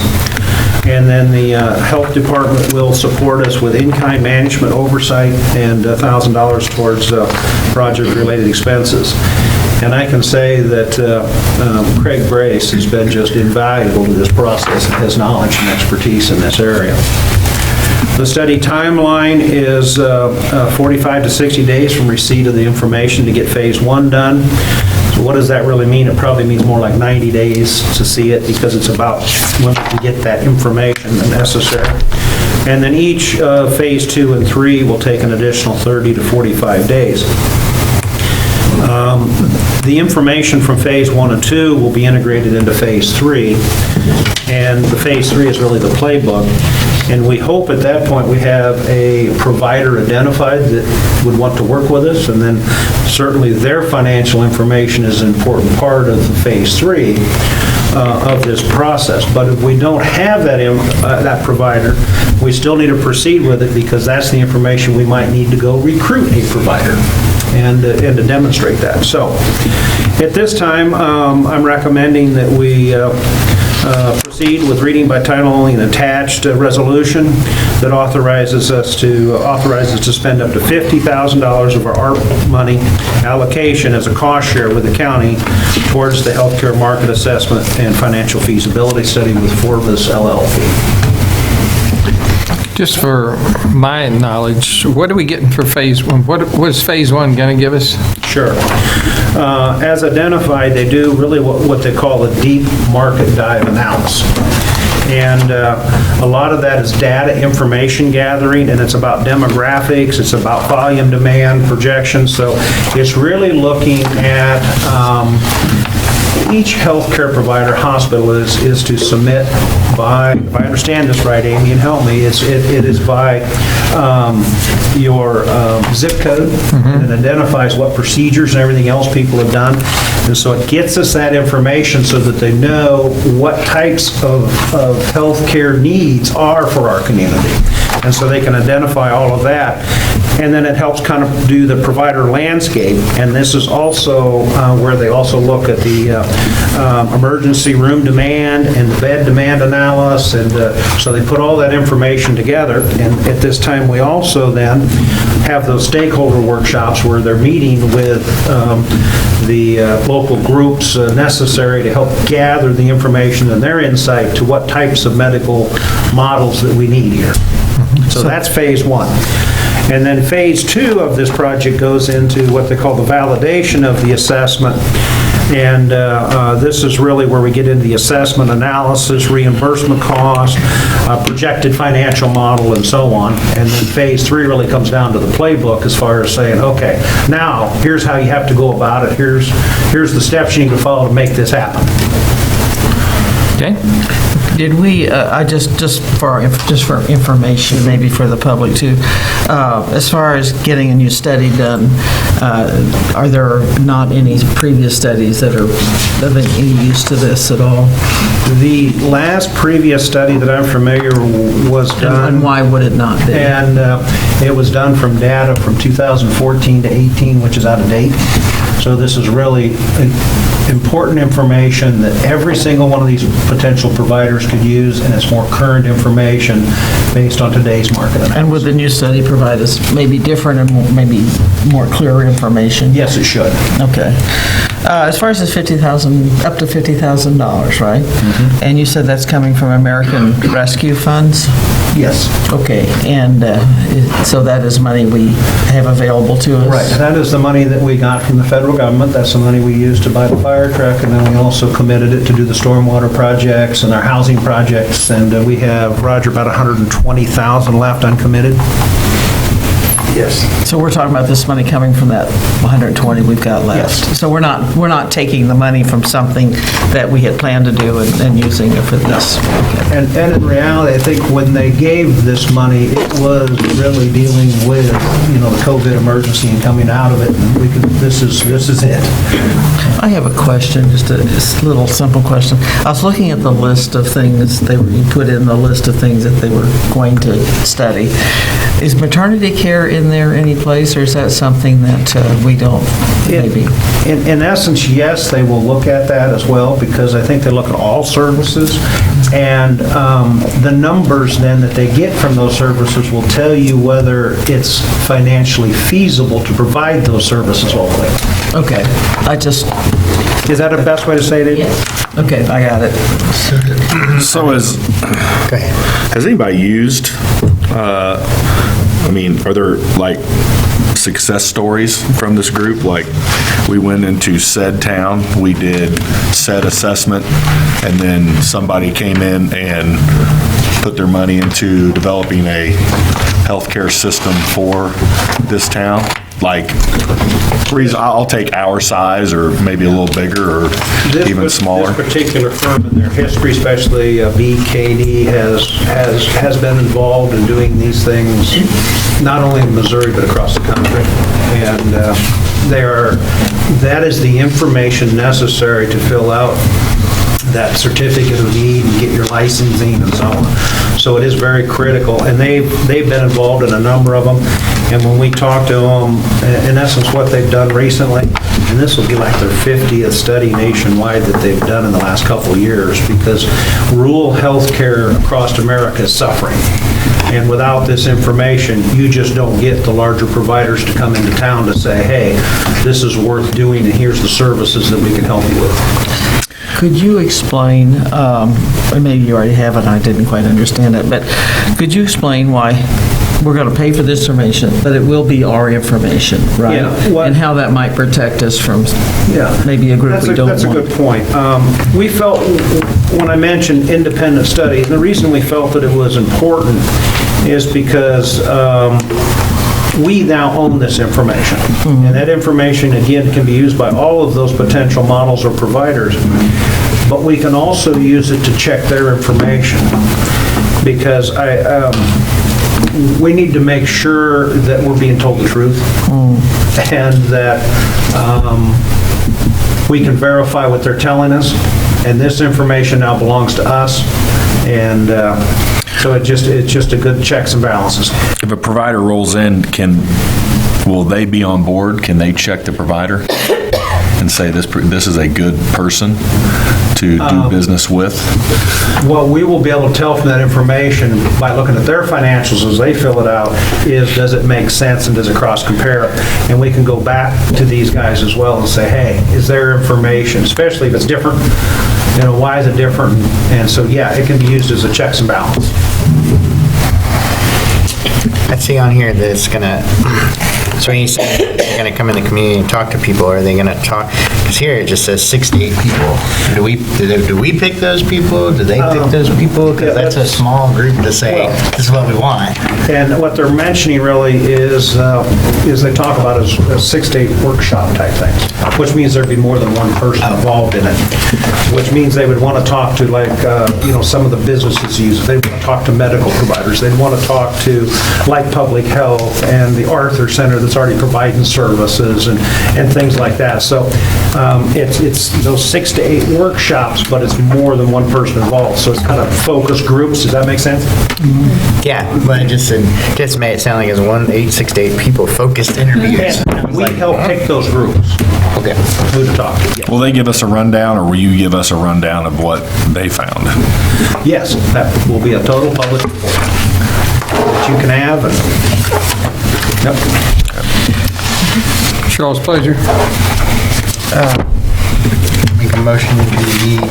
And then the Health Department will support us with in-kind management oversight and $1,000 towards project-related expenses. And I can say that Craig Brace has been just invaluable to this process and has knowledge and expertise in this area. The study timeline is 45 to 60 days from receipt of the information to get Phase 1 done. So what does that really mean? It probably means more like 90 days to see it because it's about when we get that information necessary. And then each Phase 2 and 3 will take an additional 30 to 45 days. The information from Phase 1 and 2 will be integrated into Phase 3, and the Phase 3 is really the playbook. And we hope at that point we have a provider identified that would want to work with us, and then certainly their financial information is an important part of the Phase 3 of this process. But if we don't have that provider, we still need to proceed with it because that's the information we might need to go recruit a provider and to demonstrate that. So at this time, I'm recommending that we proceed with reading by title only an attached resolution that authorizes us to spend up to $50,000 of our ARP money allocation as a cost share with the county towards the healthcare market assessment and financial feasibility study with Forbes LLP. Just for my knowledge, what are we getting for Phase 1? What is Phase 1 going to give us? Sure. As identified, they do really what they call a deep market dive analysis. And a lot of that is data information gathering, and it's about demographics, it's about volume demand projections. So it's really looking at each healthcare provider, hospital is to submit by, if I understand this right, Amy, and help me, it is by your zip code, and it identifies what procedures and everything else people have done. And so it gets us that information so that they know what types of healthcare needs are for our community. And so they can identify all of that. And then it helps kind of do the provider landscape. And this is also where they also look at the emergency room demand and the bed demand analysis. And so they put all that information together. And at this time, we also then have those stakeholder workshops where they're meeting with the local groups necessary to help gather the information and their insight to what types of medical models that we need here. So that's Phase 1. And then Phase 2 of this project goes into what they call the validation of the assessment. And this is really where we get into the assessment analysis, reimbursement cost, projected financial model, and so on. And then Phase 3 really comes down to the playbook as far as saying, okay, now here's how you have to go about it. Here's the steps you need to follow to make this happen. Okay? Did we, just for information, maybe for the public too, as far as getting a new study done, are there not any previous studies that are of any use to this at all? The last previous study that I'm familiar was done. And why would it not be? And it was done from data from 2014 to 18, which is out of date. So this is really important information that every single one of these potential providers could use, and it's more current information based on today's market analysis. And would the new study provide us maybe different and maybe more clear information? Yes, it should. Okay. As far as this $50,000, up to $50,000, right? Mm-hmm. And you said that's coming from American Rescue Funds? Yes. Okay, and so that is money we have available to us? Right, that is the money that we got from the federal government. That's the money we used to buy the fire truck, and then we also committed it to do the stormwater projects and our housing projects, and we have, Roger, about $120,000 left uncommitted. Yes. So we're talking about this money coming from that 120 we've got left? Yes. So we're not taking the money from something that we had planned to do and using it for this? Okay. And in reality, I think when they gave this money, it was really dealing with, the COVID emergency and coming out of it. And this is it. I have a question, just a little simple question. I was looking at the list of things you put in the list of things that they were going to study. Is maternity care in there any place, or is that something that we don't maybe? In essence, yes, they will look at that as well, because I think they look at all services. And the numbers then that they get from those services will tell you whether it's financially feasible to provide those services locally. Okay, Is that the best way to say it? Yes. Okay, I got it. So has anybody used, are there like success stories from this group? Like, we went into said town, we did said assessment, and then somebody came in and put their money into developing a healthcare system for this town? Like, I'll take our size, or maybe a little bigger, or even smaller. This particular firm in their history, especially BKD, has been involved in doing these things, not only in Missouri, but across the country. And that is the information necessary to fill out that certificate of need and get your licensing and so on. So it is very critical, and they've been involved in a number of them. And when we talk to them, in essence, what they've done recently, and this will be like their 50th study nationwide that they've done in the last couple of years, because rural healthcare across America is suffering. And without this information, you just don't get the larger providers to come into town to say, hey, this is worth doing, and here's the services that we can help you with. Could you explain, maybe you already have it, I didn't quite understand it, but could you explain why we're going to pay for this information, but it will be our information, right? Yeah, and how that might protect us from maybe a group we don't want. That's a good point. We felt, when I mentioned independent study, the reason we felt that it was important is because we now own this information. Mm-hmm. And that information, again, can be used by all of those potential models or providers, but we can also use it to check their information. Because we need to make sure that we're being told the truth, and that we can verify what they're telling us, and this information now belongs to us, and so it's just a good checks and balances. If a provider rolls in, will they be on board? Can they check the provider and say this is a good person to do business with? What we will be able to tell from that information by looking at their financials as they fill it out is, does it make sense and does it cross-compare? And we can go back to these guys as well and say, hey, is their information, especially if it's different, why is it different? And so, yeah, it can be used as a checks and balance. I see on here that it's gonna, so when you say they're gonna come in the community and talk to people, are they gonna talk, because here it just says 6 to 8 people. Do we pick those people? Do they pick those people? Because that's a small group to say, this is what we want. And what they're mentioning really is they talk about as 6 to 8 workshop type things, which means there'd be more than one person involved in it, which means they would want to talk to, like, some of the businesses use it. They'd want to talk to medical providers. They'd want to talk to, like, public health and the Arthur Center that's already providing services and things like that. So it's those 6 to 8 workshops, but it's more than one person involved. So it's kind of focus groups. Does that make sense? Yeah, but it just made it sound like it's 6 to 8 people focused interviews. And we help pick those groups. Okay. Who to talk to. Yes. Will they give us a rundown, or will you give us a rundown of what they found? Yes, that will be a total public report that you can have. Charles, pleasure. Make a motion to read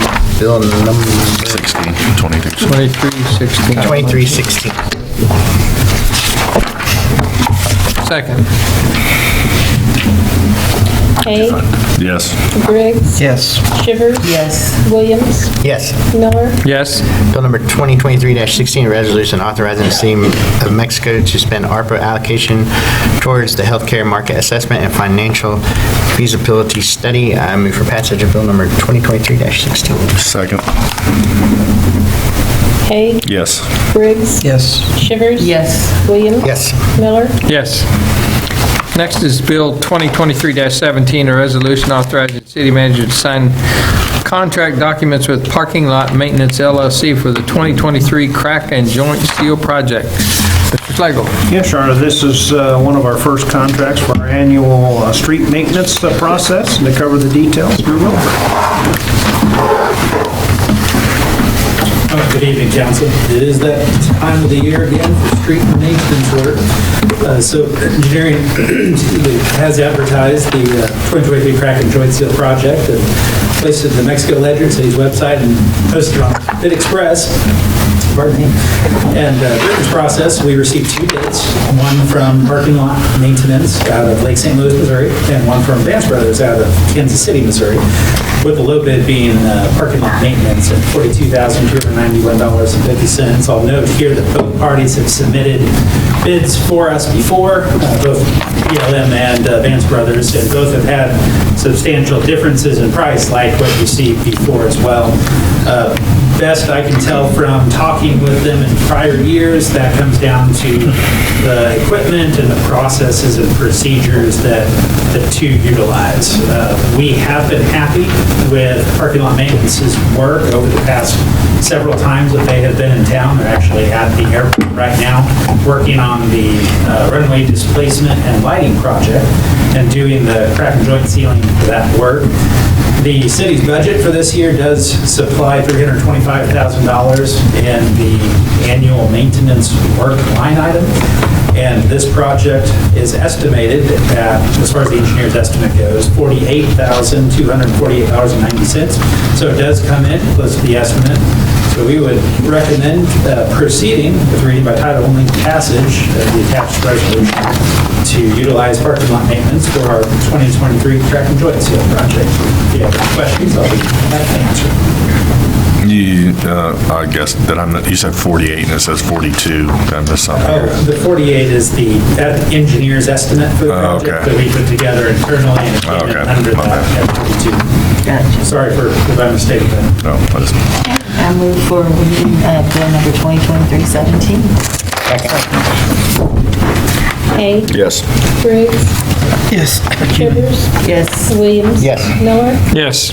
bill number 2316. 2316. Second. Hay, Yes. Briggs, Yes. Shivers, Yes. Williams, Yes. Miller, Yes. Bill number 2023-16, a resolution authorizing the City of Mexico to spend ARPA allocation towards the healthcare market assessment and financial feasibility study. I move for passage of bill number 2023-16. Second. Hay, Yes. Briggs, Yes. Shivers, Yes. Williams, Yes. Miller, Yes. Next is Bill 2023-17, a resolution authorizing the city manager to sign contract documents with Parking Lot Maintenance LLC for the 2023 crack and joint seal project. Mr. Slagle. Yes, Your Honor, this is one of our first contracts for our annual street maintenance process. And to cover the details, Drew Wilford. Good evening, council. It is that time of the year again for street maintenance work. So engineering has advertised the 2023 crack and joint seal project and placed it in the Mexico Ledger City's website and posted on Bid Express. Pardon me. And during this process, we received 2 bids, one from Parking Lot Maintenance out of Lake St. Louis, Missouri, and one from Vance Brothers out of Kansas City, Missouri, with the low bid being Parking Lot Maintenance at $42,291.50. I'll note here that both parties have submitted bids for us before, both PLM and Vance Brothers, and both have had substantial differences in price, like what you see before as well. Best I can tell from talking with them in prior years, that comes down to the equipment and the processes and procedures that the 2 utilize. We have been happy with Parking Lot Maintenance's work over the past several times that they have been in town. They're actually at the airport right now, working on the runway displacement and lighting project and doing the crack and joint sealing for that work. The city's budget for this year does supply $325,000 in the annual maintenance work line item. And this project is estimated at, as far as the engineer's estimate goes, $48,248.90. So it does come in close to the estimate. So we would recommend proceeding with reading by title only passage of the attached resolution to utilize parking lot maintenance for our 2023 crack and joint seal project. If you have any questions, I'll be happy to answer. I guess that you said 48 and it says 42. I missed something Oh, here. the 48 is the engineer's estimate for the project okay. that we put together internally, and it came in Okay. under that at 42. Gotcha. Sorry for my mistake then. No, I just- I move for reading bill number 2023-17. Hay, Yes. Briggs, Yes. Shivers, Yes. Williams, Yes. Miller, Yes.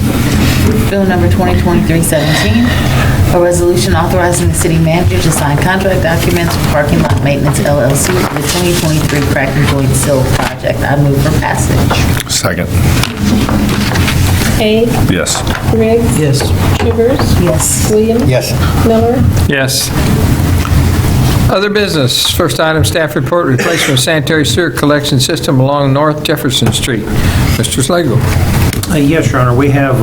Bill number 2023-17, a resolution authorizing the city manager to sign contract documents with Parking Lot Maintenance LLC for the 2023 crack and joint seal project. I move for passage. Second. Hay, Yes. Briggs, Yes. Shivers, Yes. Williams, Yes. Miller, Yes. Other business. First item, staff report, replacement of sanitary sewer collection system along North Jefferson Street. Mr. Slagle. Yes, Your Honor, we have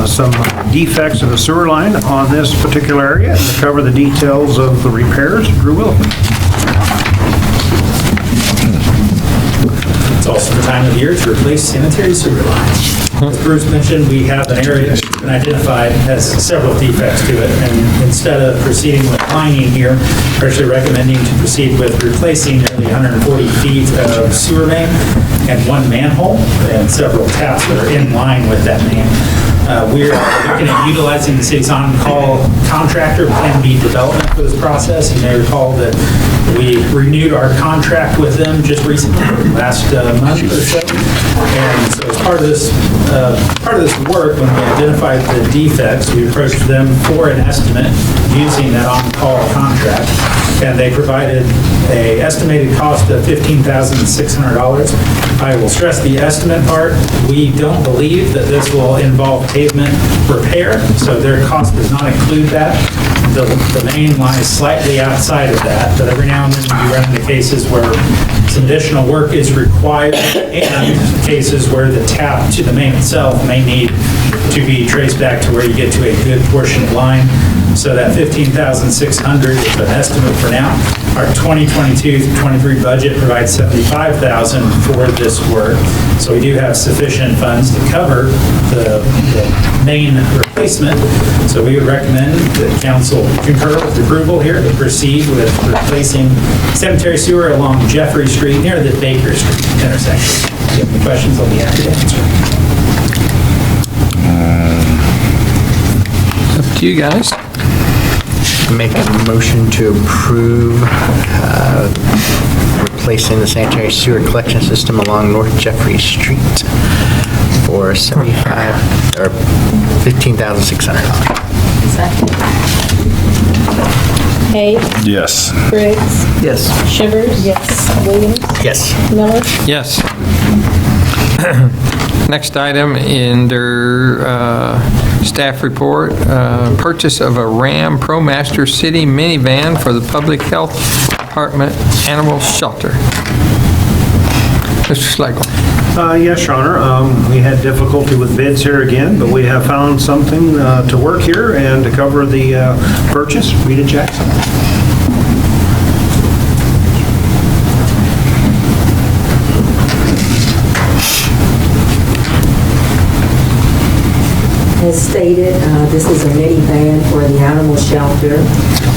some defects in the sewer line on this particular area. And to cover the details of the repairs, Drew Wilford. It's also the time of year to replace sanitary sewer lines. As Bruce mentioned, we have an area that's been identified has several defects to it, and instead of proceeding with lining here, we're actually recommending to proceed with replacing nearly 140 feet of sewer main and 1 manhole and several taps that are in line with that main. We're looking at utilizing the city's on-call contractor, Plan B Development, for this process. You may recall that we renewed our contract with them just recently, last month or so. And so as part of this work, when we identified the defects, we approached them for an estimate using that on-call contract. And they provided an estimated cost of $15,600. I will stress the estimate part. We don't believe that this will involve pavement repair, so their cost does not include that. The main lies slightly outside of that, but every now and then we run into cases where some additional work is required and cases where the tap to the main itself may need to be traced back to where you get to a good portion of line. So that $15,600 is an estimate for now. Our 2022-23 budget provides $75,000 for this work. So we do have sufficient funds to cover the main replacement. So we would recommend that council concur with approval here to proceed with replacing sanitary sewer along Jeffrey Street near the Baker Street intersection. If you have any questions, I'll be happy to answer. Up to you guys. Make a motion to approve replacing the sanitary sewer collection system along North Jeffrey Street for $15,600. Second. Haig, Yes. Briggs, Yes. Shivers. Yes. Williams, Yes. Miller. Yes. Next item under staff report, purchase of a Ram ProMaster City minivan for the Public Health Department Animal Shelter. Mr. Schlegel. Yes, Your Honor. We had difficulty with bids here again, but we have found something to work here and to cover the purchase. Rita Jackson. As stated, this is a minivan for the animal shelter.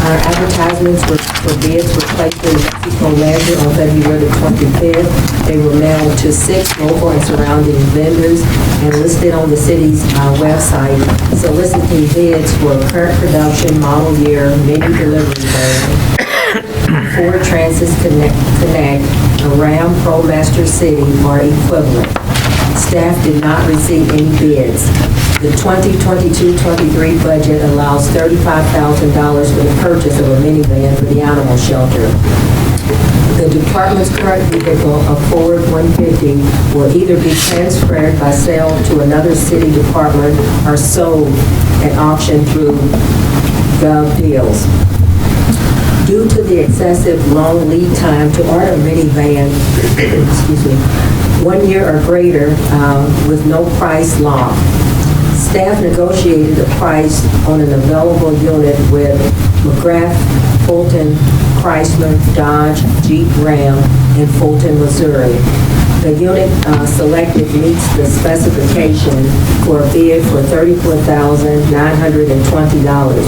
Our advertisements for bids were placed in the Mexico Ledger on February the 25th. They were mailed to 6 local and surrounding vendors and listed on the city's website, soliciting bids for current production, model year, mini delivery van, Ford Transit Connect, a Ram ProMaster City or equivalent. Staff did not receive any bids. The 2022-23 budget allows $35,000 for the purchase of a minivan for the animal shelter. The department's current vehicle, a Ford 150, will either be transferred by sale to another city department or sold at auction through Gov Deals. Due to the excessive long lead time to order a minivan, 1 year or greater, with no price lock. Staff negotiated a price on an available unit with McGrath, Fulton, Chrysler, Dodge, Jeep Ram in Fulton, Missouri. The unit selected meets the specification for a bid for $34,920.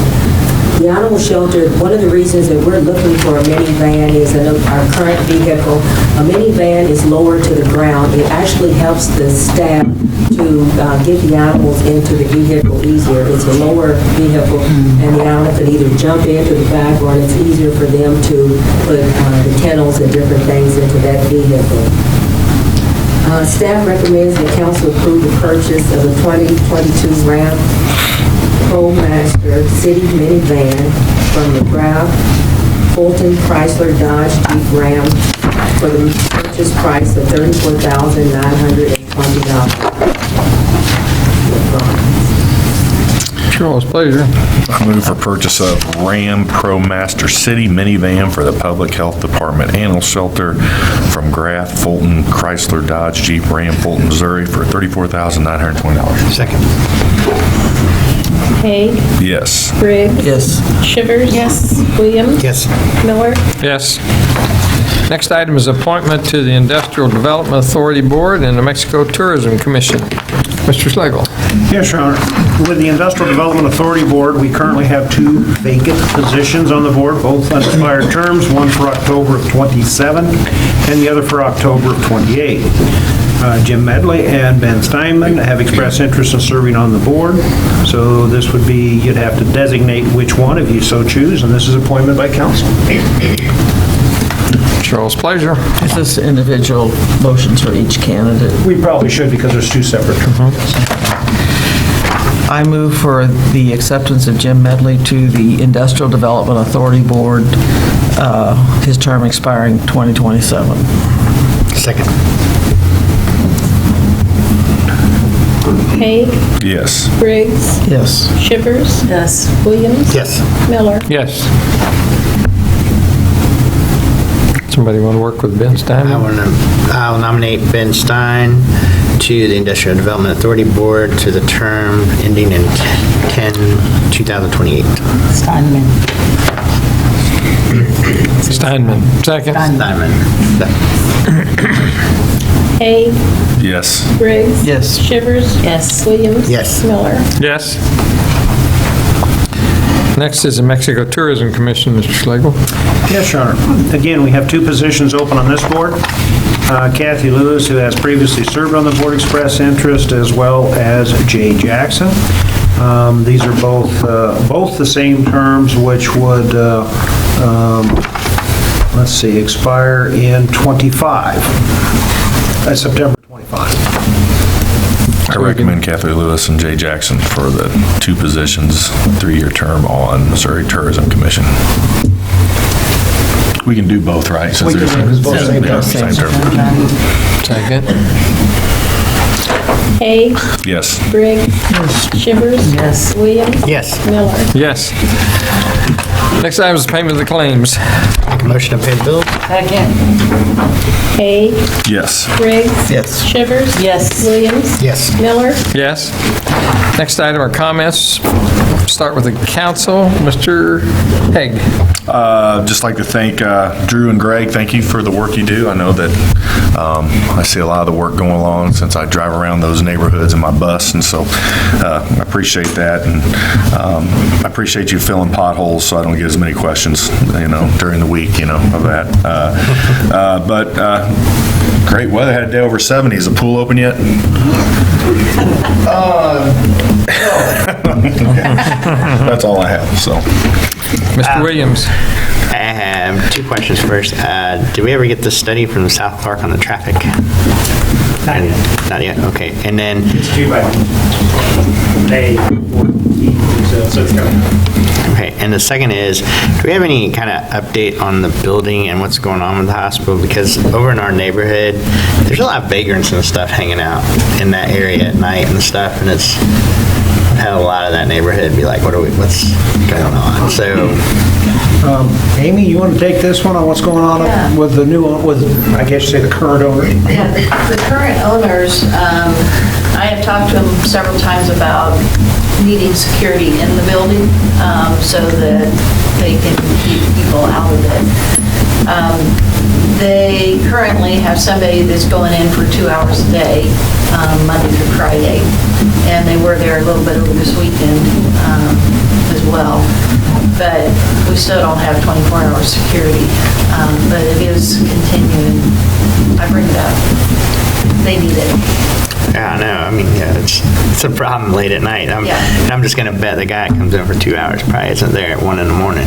The animal shelter, one of the reasons that we're looking for a minivan is in our current vehicle, a minivan is lower to the ground. It actually helps the staff to get the animals into the vehicle easier. It's a lower vehicle, and the animal can either jump into the back, or it's easier for them to put the kennels and different things into that vehicle. Staff recommends the council approve the purchase of a 2022 Ram ProMaster City minivan from McGrath, Fulton, Chrysler, Dodge, Jeep Ram for the purchase price of $34,920. Charles, pleasure. I move for purchase of Ram ProMaster City minivan for the Public Health Department Animal Shelter from Graff, Fulton, Chrysler, Dodge, Jeep Ram, Fulton, Missouri for $34,920. Second. Haig, Yes. Briggs. Yes. Shivers. Yes. Williams. Yes. Miller. Yes. Next item is appointment to the Industrial Development Authority Board and the Mexico Tourism Commission. Mr. Schlegel. Yes, Your Honor. With the Industrial Development Authority Board, we currently have 2 vacant positions on the board, both unexpired terms, one for October of '27 and the other for October of '28. Jim Medley and Ben Steinman have expressed interest in serving on the board, so this would be, you'd have to designate which one if you so choose, and this is appointment by council. Charles, pleasure. Is this individual motions for each candidate? We probably should, because there's 2 separate terms. I move for the acceptance of Jim Medley to the Industrial Development Authority Board, his term expiring 2027. Second. Haig, Yes. Briggs. Yes. Shivers. Yes. Williams. Yes. Miller. Yes. Somebody want to work with Ben Steinman? I'll nominate Ben Stein to the Industrial Development Authority Board to the term ending in 10/2028. Steinman. Steinman. Second. Steinman. Hay, Yes. Briggs. Yes. Shivers. Yes. Williams. Yes. Miller. Yes. Next is the Mexico Tourism Commission, Mr. Schlegel. Yes, Your Honor. Again, we have two positions open on this board. Kathy Lewis, who has previously served on the board, expressed interest, as well as Jay Jackson. These are both the same terms, which would, let's see, expire in September 25. I recommend Kathy Lewis and Jay Jackson for the two positions, 3-year term on Missouri Tourism Commission. We can do both, right? Since We can there's- do both same Yeah, term. same term. Second. Hay, Yes. Briggs. Shivers. Yes. Williams. Yes. Miller. Yes. Next item is payment of the claims. Make a motion to pay the bills? Second. Hay, Yes. Briggs. Yes. Shivers. Yes. Williams. Yes. Miller. Yes. Next item are comments. Start with the council. Mr. Haig. Just like to thank Drew and Greg. Thank you for the work you do. I know that I see a lot of the work going along since I drive around those neighborhoods in my bus, and so I appreciate that. And I appreciate you filling potholes so I don't get as many questions, during the week, of that. But great weather. Had a day over 70. Is the pool open yet? That's all I have, so. Mr. Williams. I have two questions first. Did we ever get the study from South Park on the traffic? Not yet, okay. And then, It's due by May 14th, so it's coming. okay, and the second is, do we have any kind of update on the building and what's going on with the hospital? Because over in our neighborhood, there's a lot of vagrants and stuff hanging out in that area at night and stuff, and it's had a lot of that neighborhood be like, what's going on? So, Amy, you want to take this one on what's going on Yeah. with the new, I guess you say the current owner? Yeah, the current owners, I have talked to them several times about needing security in the building so that they can keep people out of it. They currently have somebody that's going in for 2 hours a day, Monday through Friday, and they were there a little bit over this weekend as well. But we still don't have 24-hour security, but it is continuing. I bring it up. They need it. yeah, I know, I mean, yeah, it's a problem late at night. Yeah. I'm just gonna bet the guy that comes in for 2 hours probably isn't there at 1 in the morning.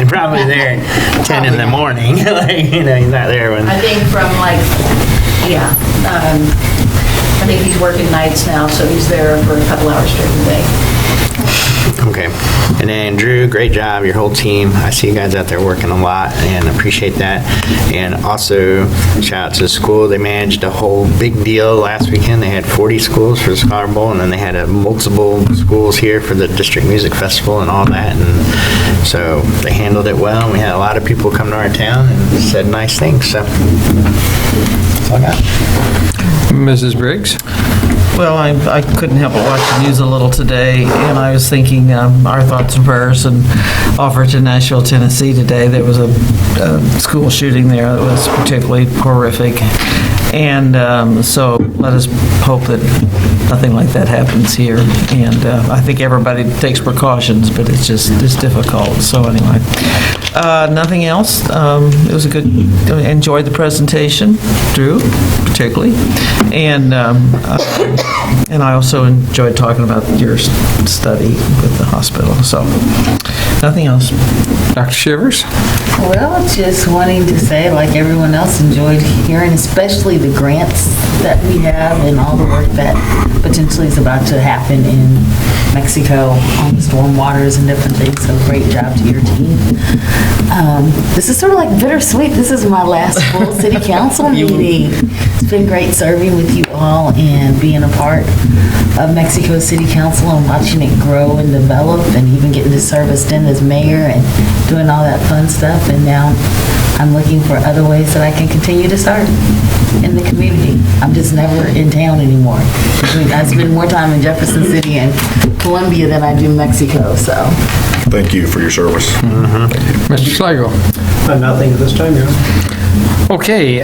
Probably there at 10 in the morning, like, he's not there when. I think from I think he's working nights now, so he's there for a couple hours during the day. Okay. And then Drew, great job, your whole team. I see you guys out there working a lot and appreciate that. And also, shout out to the school. They managed a whole big deal last weekend. They had 40 schools for the Scholar Bowl, and then they had multiple schools here for the District Music Festival and all that. And so they handled it well, and we had a lot of people come to our town and said nice things, so that's all I got. Mrs. Briggs. Well, I couldn't help but watch the news a little today, and I was thinking our thoughts and prayers and offer to Nashville, Tennessee today. There was a school shooting there that was particularly horrific. And so let us hope that nothing like that happens here. And I think everybody takes precautions, but it's difficult. So anyway, nothing else. It was a good, enjoyed the presentation, Drew, particularly. And I also enjoyed talking about your study with the hospital. So nothing else. Dr. Shivers. Well, just wanting to say, like everyone else, enjoyed hearing, especially the grants that we have and all the work that potentially is about to happen in Mexico on storm waters and different things. So great job to your team. This is sort of like bittersweet. This is my last full city council meeting. It's been great serving with you all and being a part of Mexico City Council and watching it grow and develop and even getting to serve as then as mayor and doing all that fun stuff. And now I'm looking for other ways that I can continue to serve in the community. I'm just never in town anymore. I spend more time in Jefferson City and Columbia than I do Mexico, so. Thank you for your service. Mr. Slagle? Nothing at this time, Your Honor. Okay,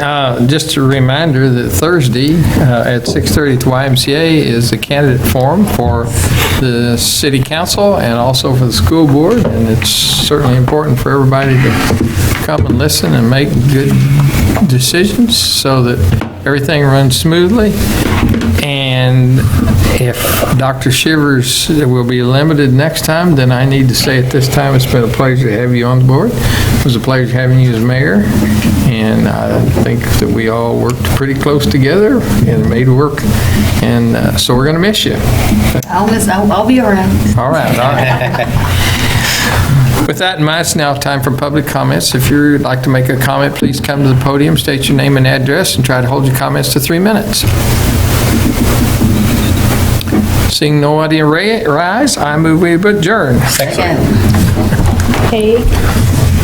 just a reminder that Thursday at 6:30 at the YMCA is the candidate forum for the city council and also for the school board, and it's certainly important for everybody to come and listen and make good decisions so that everything runs smoothly. And if Dr. Shivers will be limited next time, then I need to say at this time, it's been a pleasure to have you on the board. It was a pleasure having you as mayor, and I think that we all worked pretty close together and made it work, and so we're going to miss you. I'll be around. All right, all right. With that in mind, it's now time for public comments. If you'd like to make a comment, please come to the podium, state your name and address, and try to hold your comments to 3 minutes. Seeing nobody rise, I move we adjourn. Second. Haig,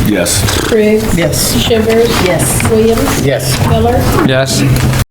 Yes. Briggs. Yes. Shivers. Yes. Williams. Yes. Miller. Yes.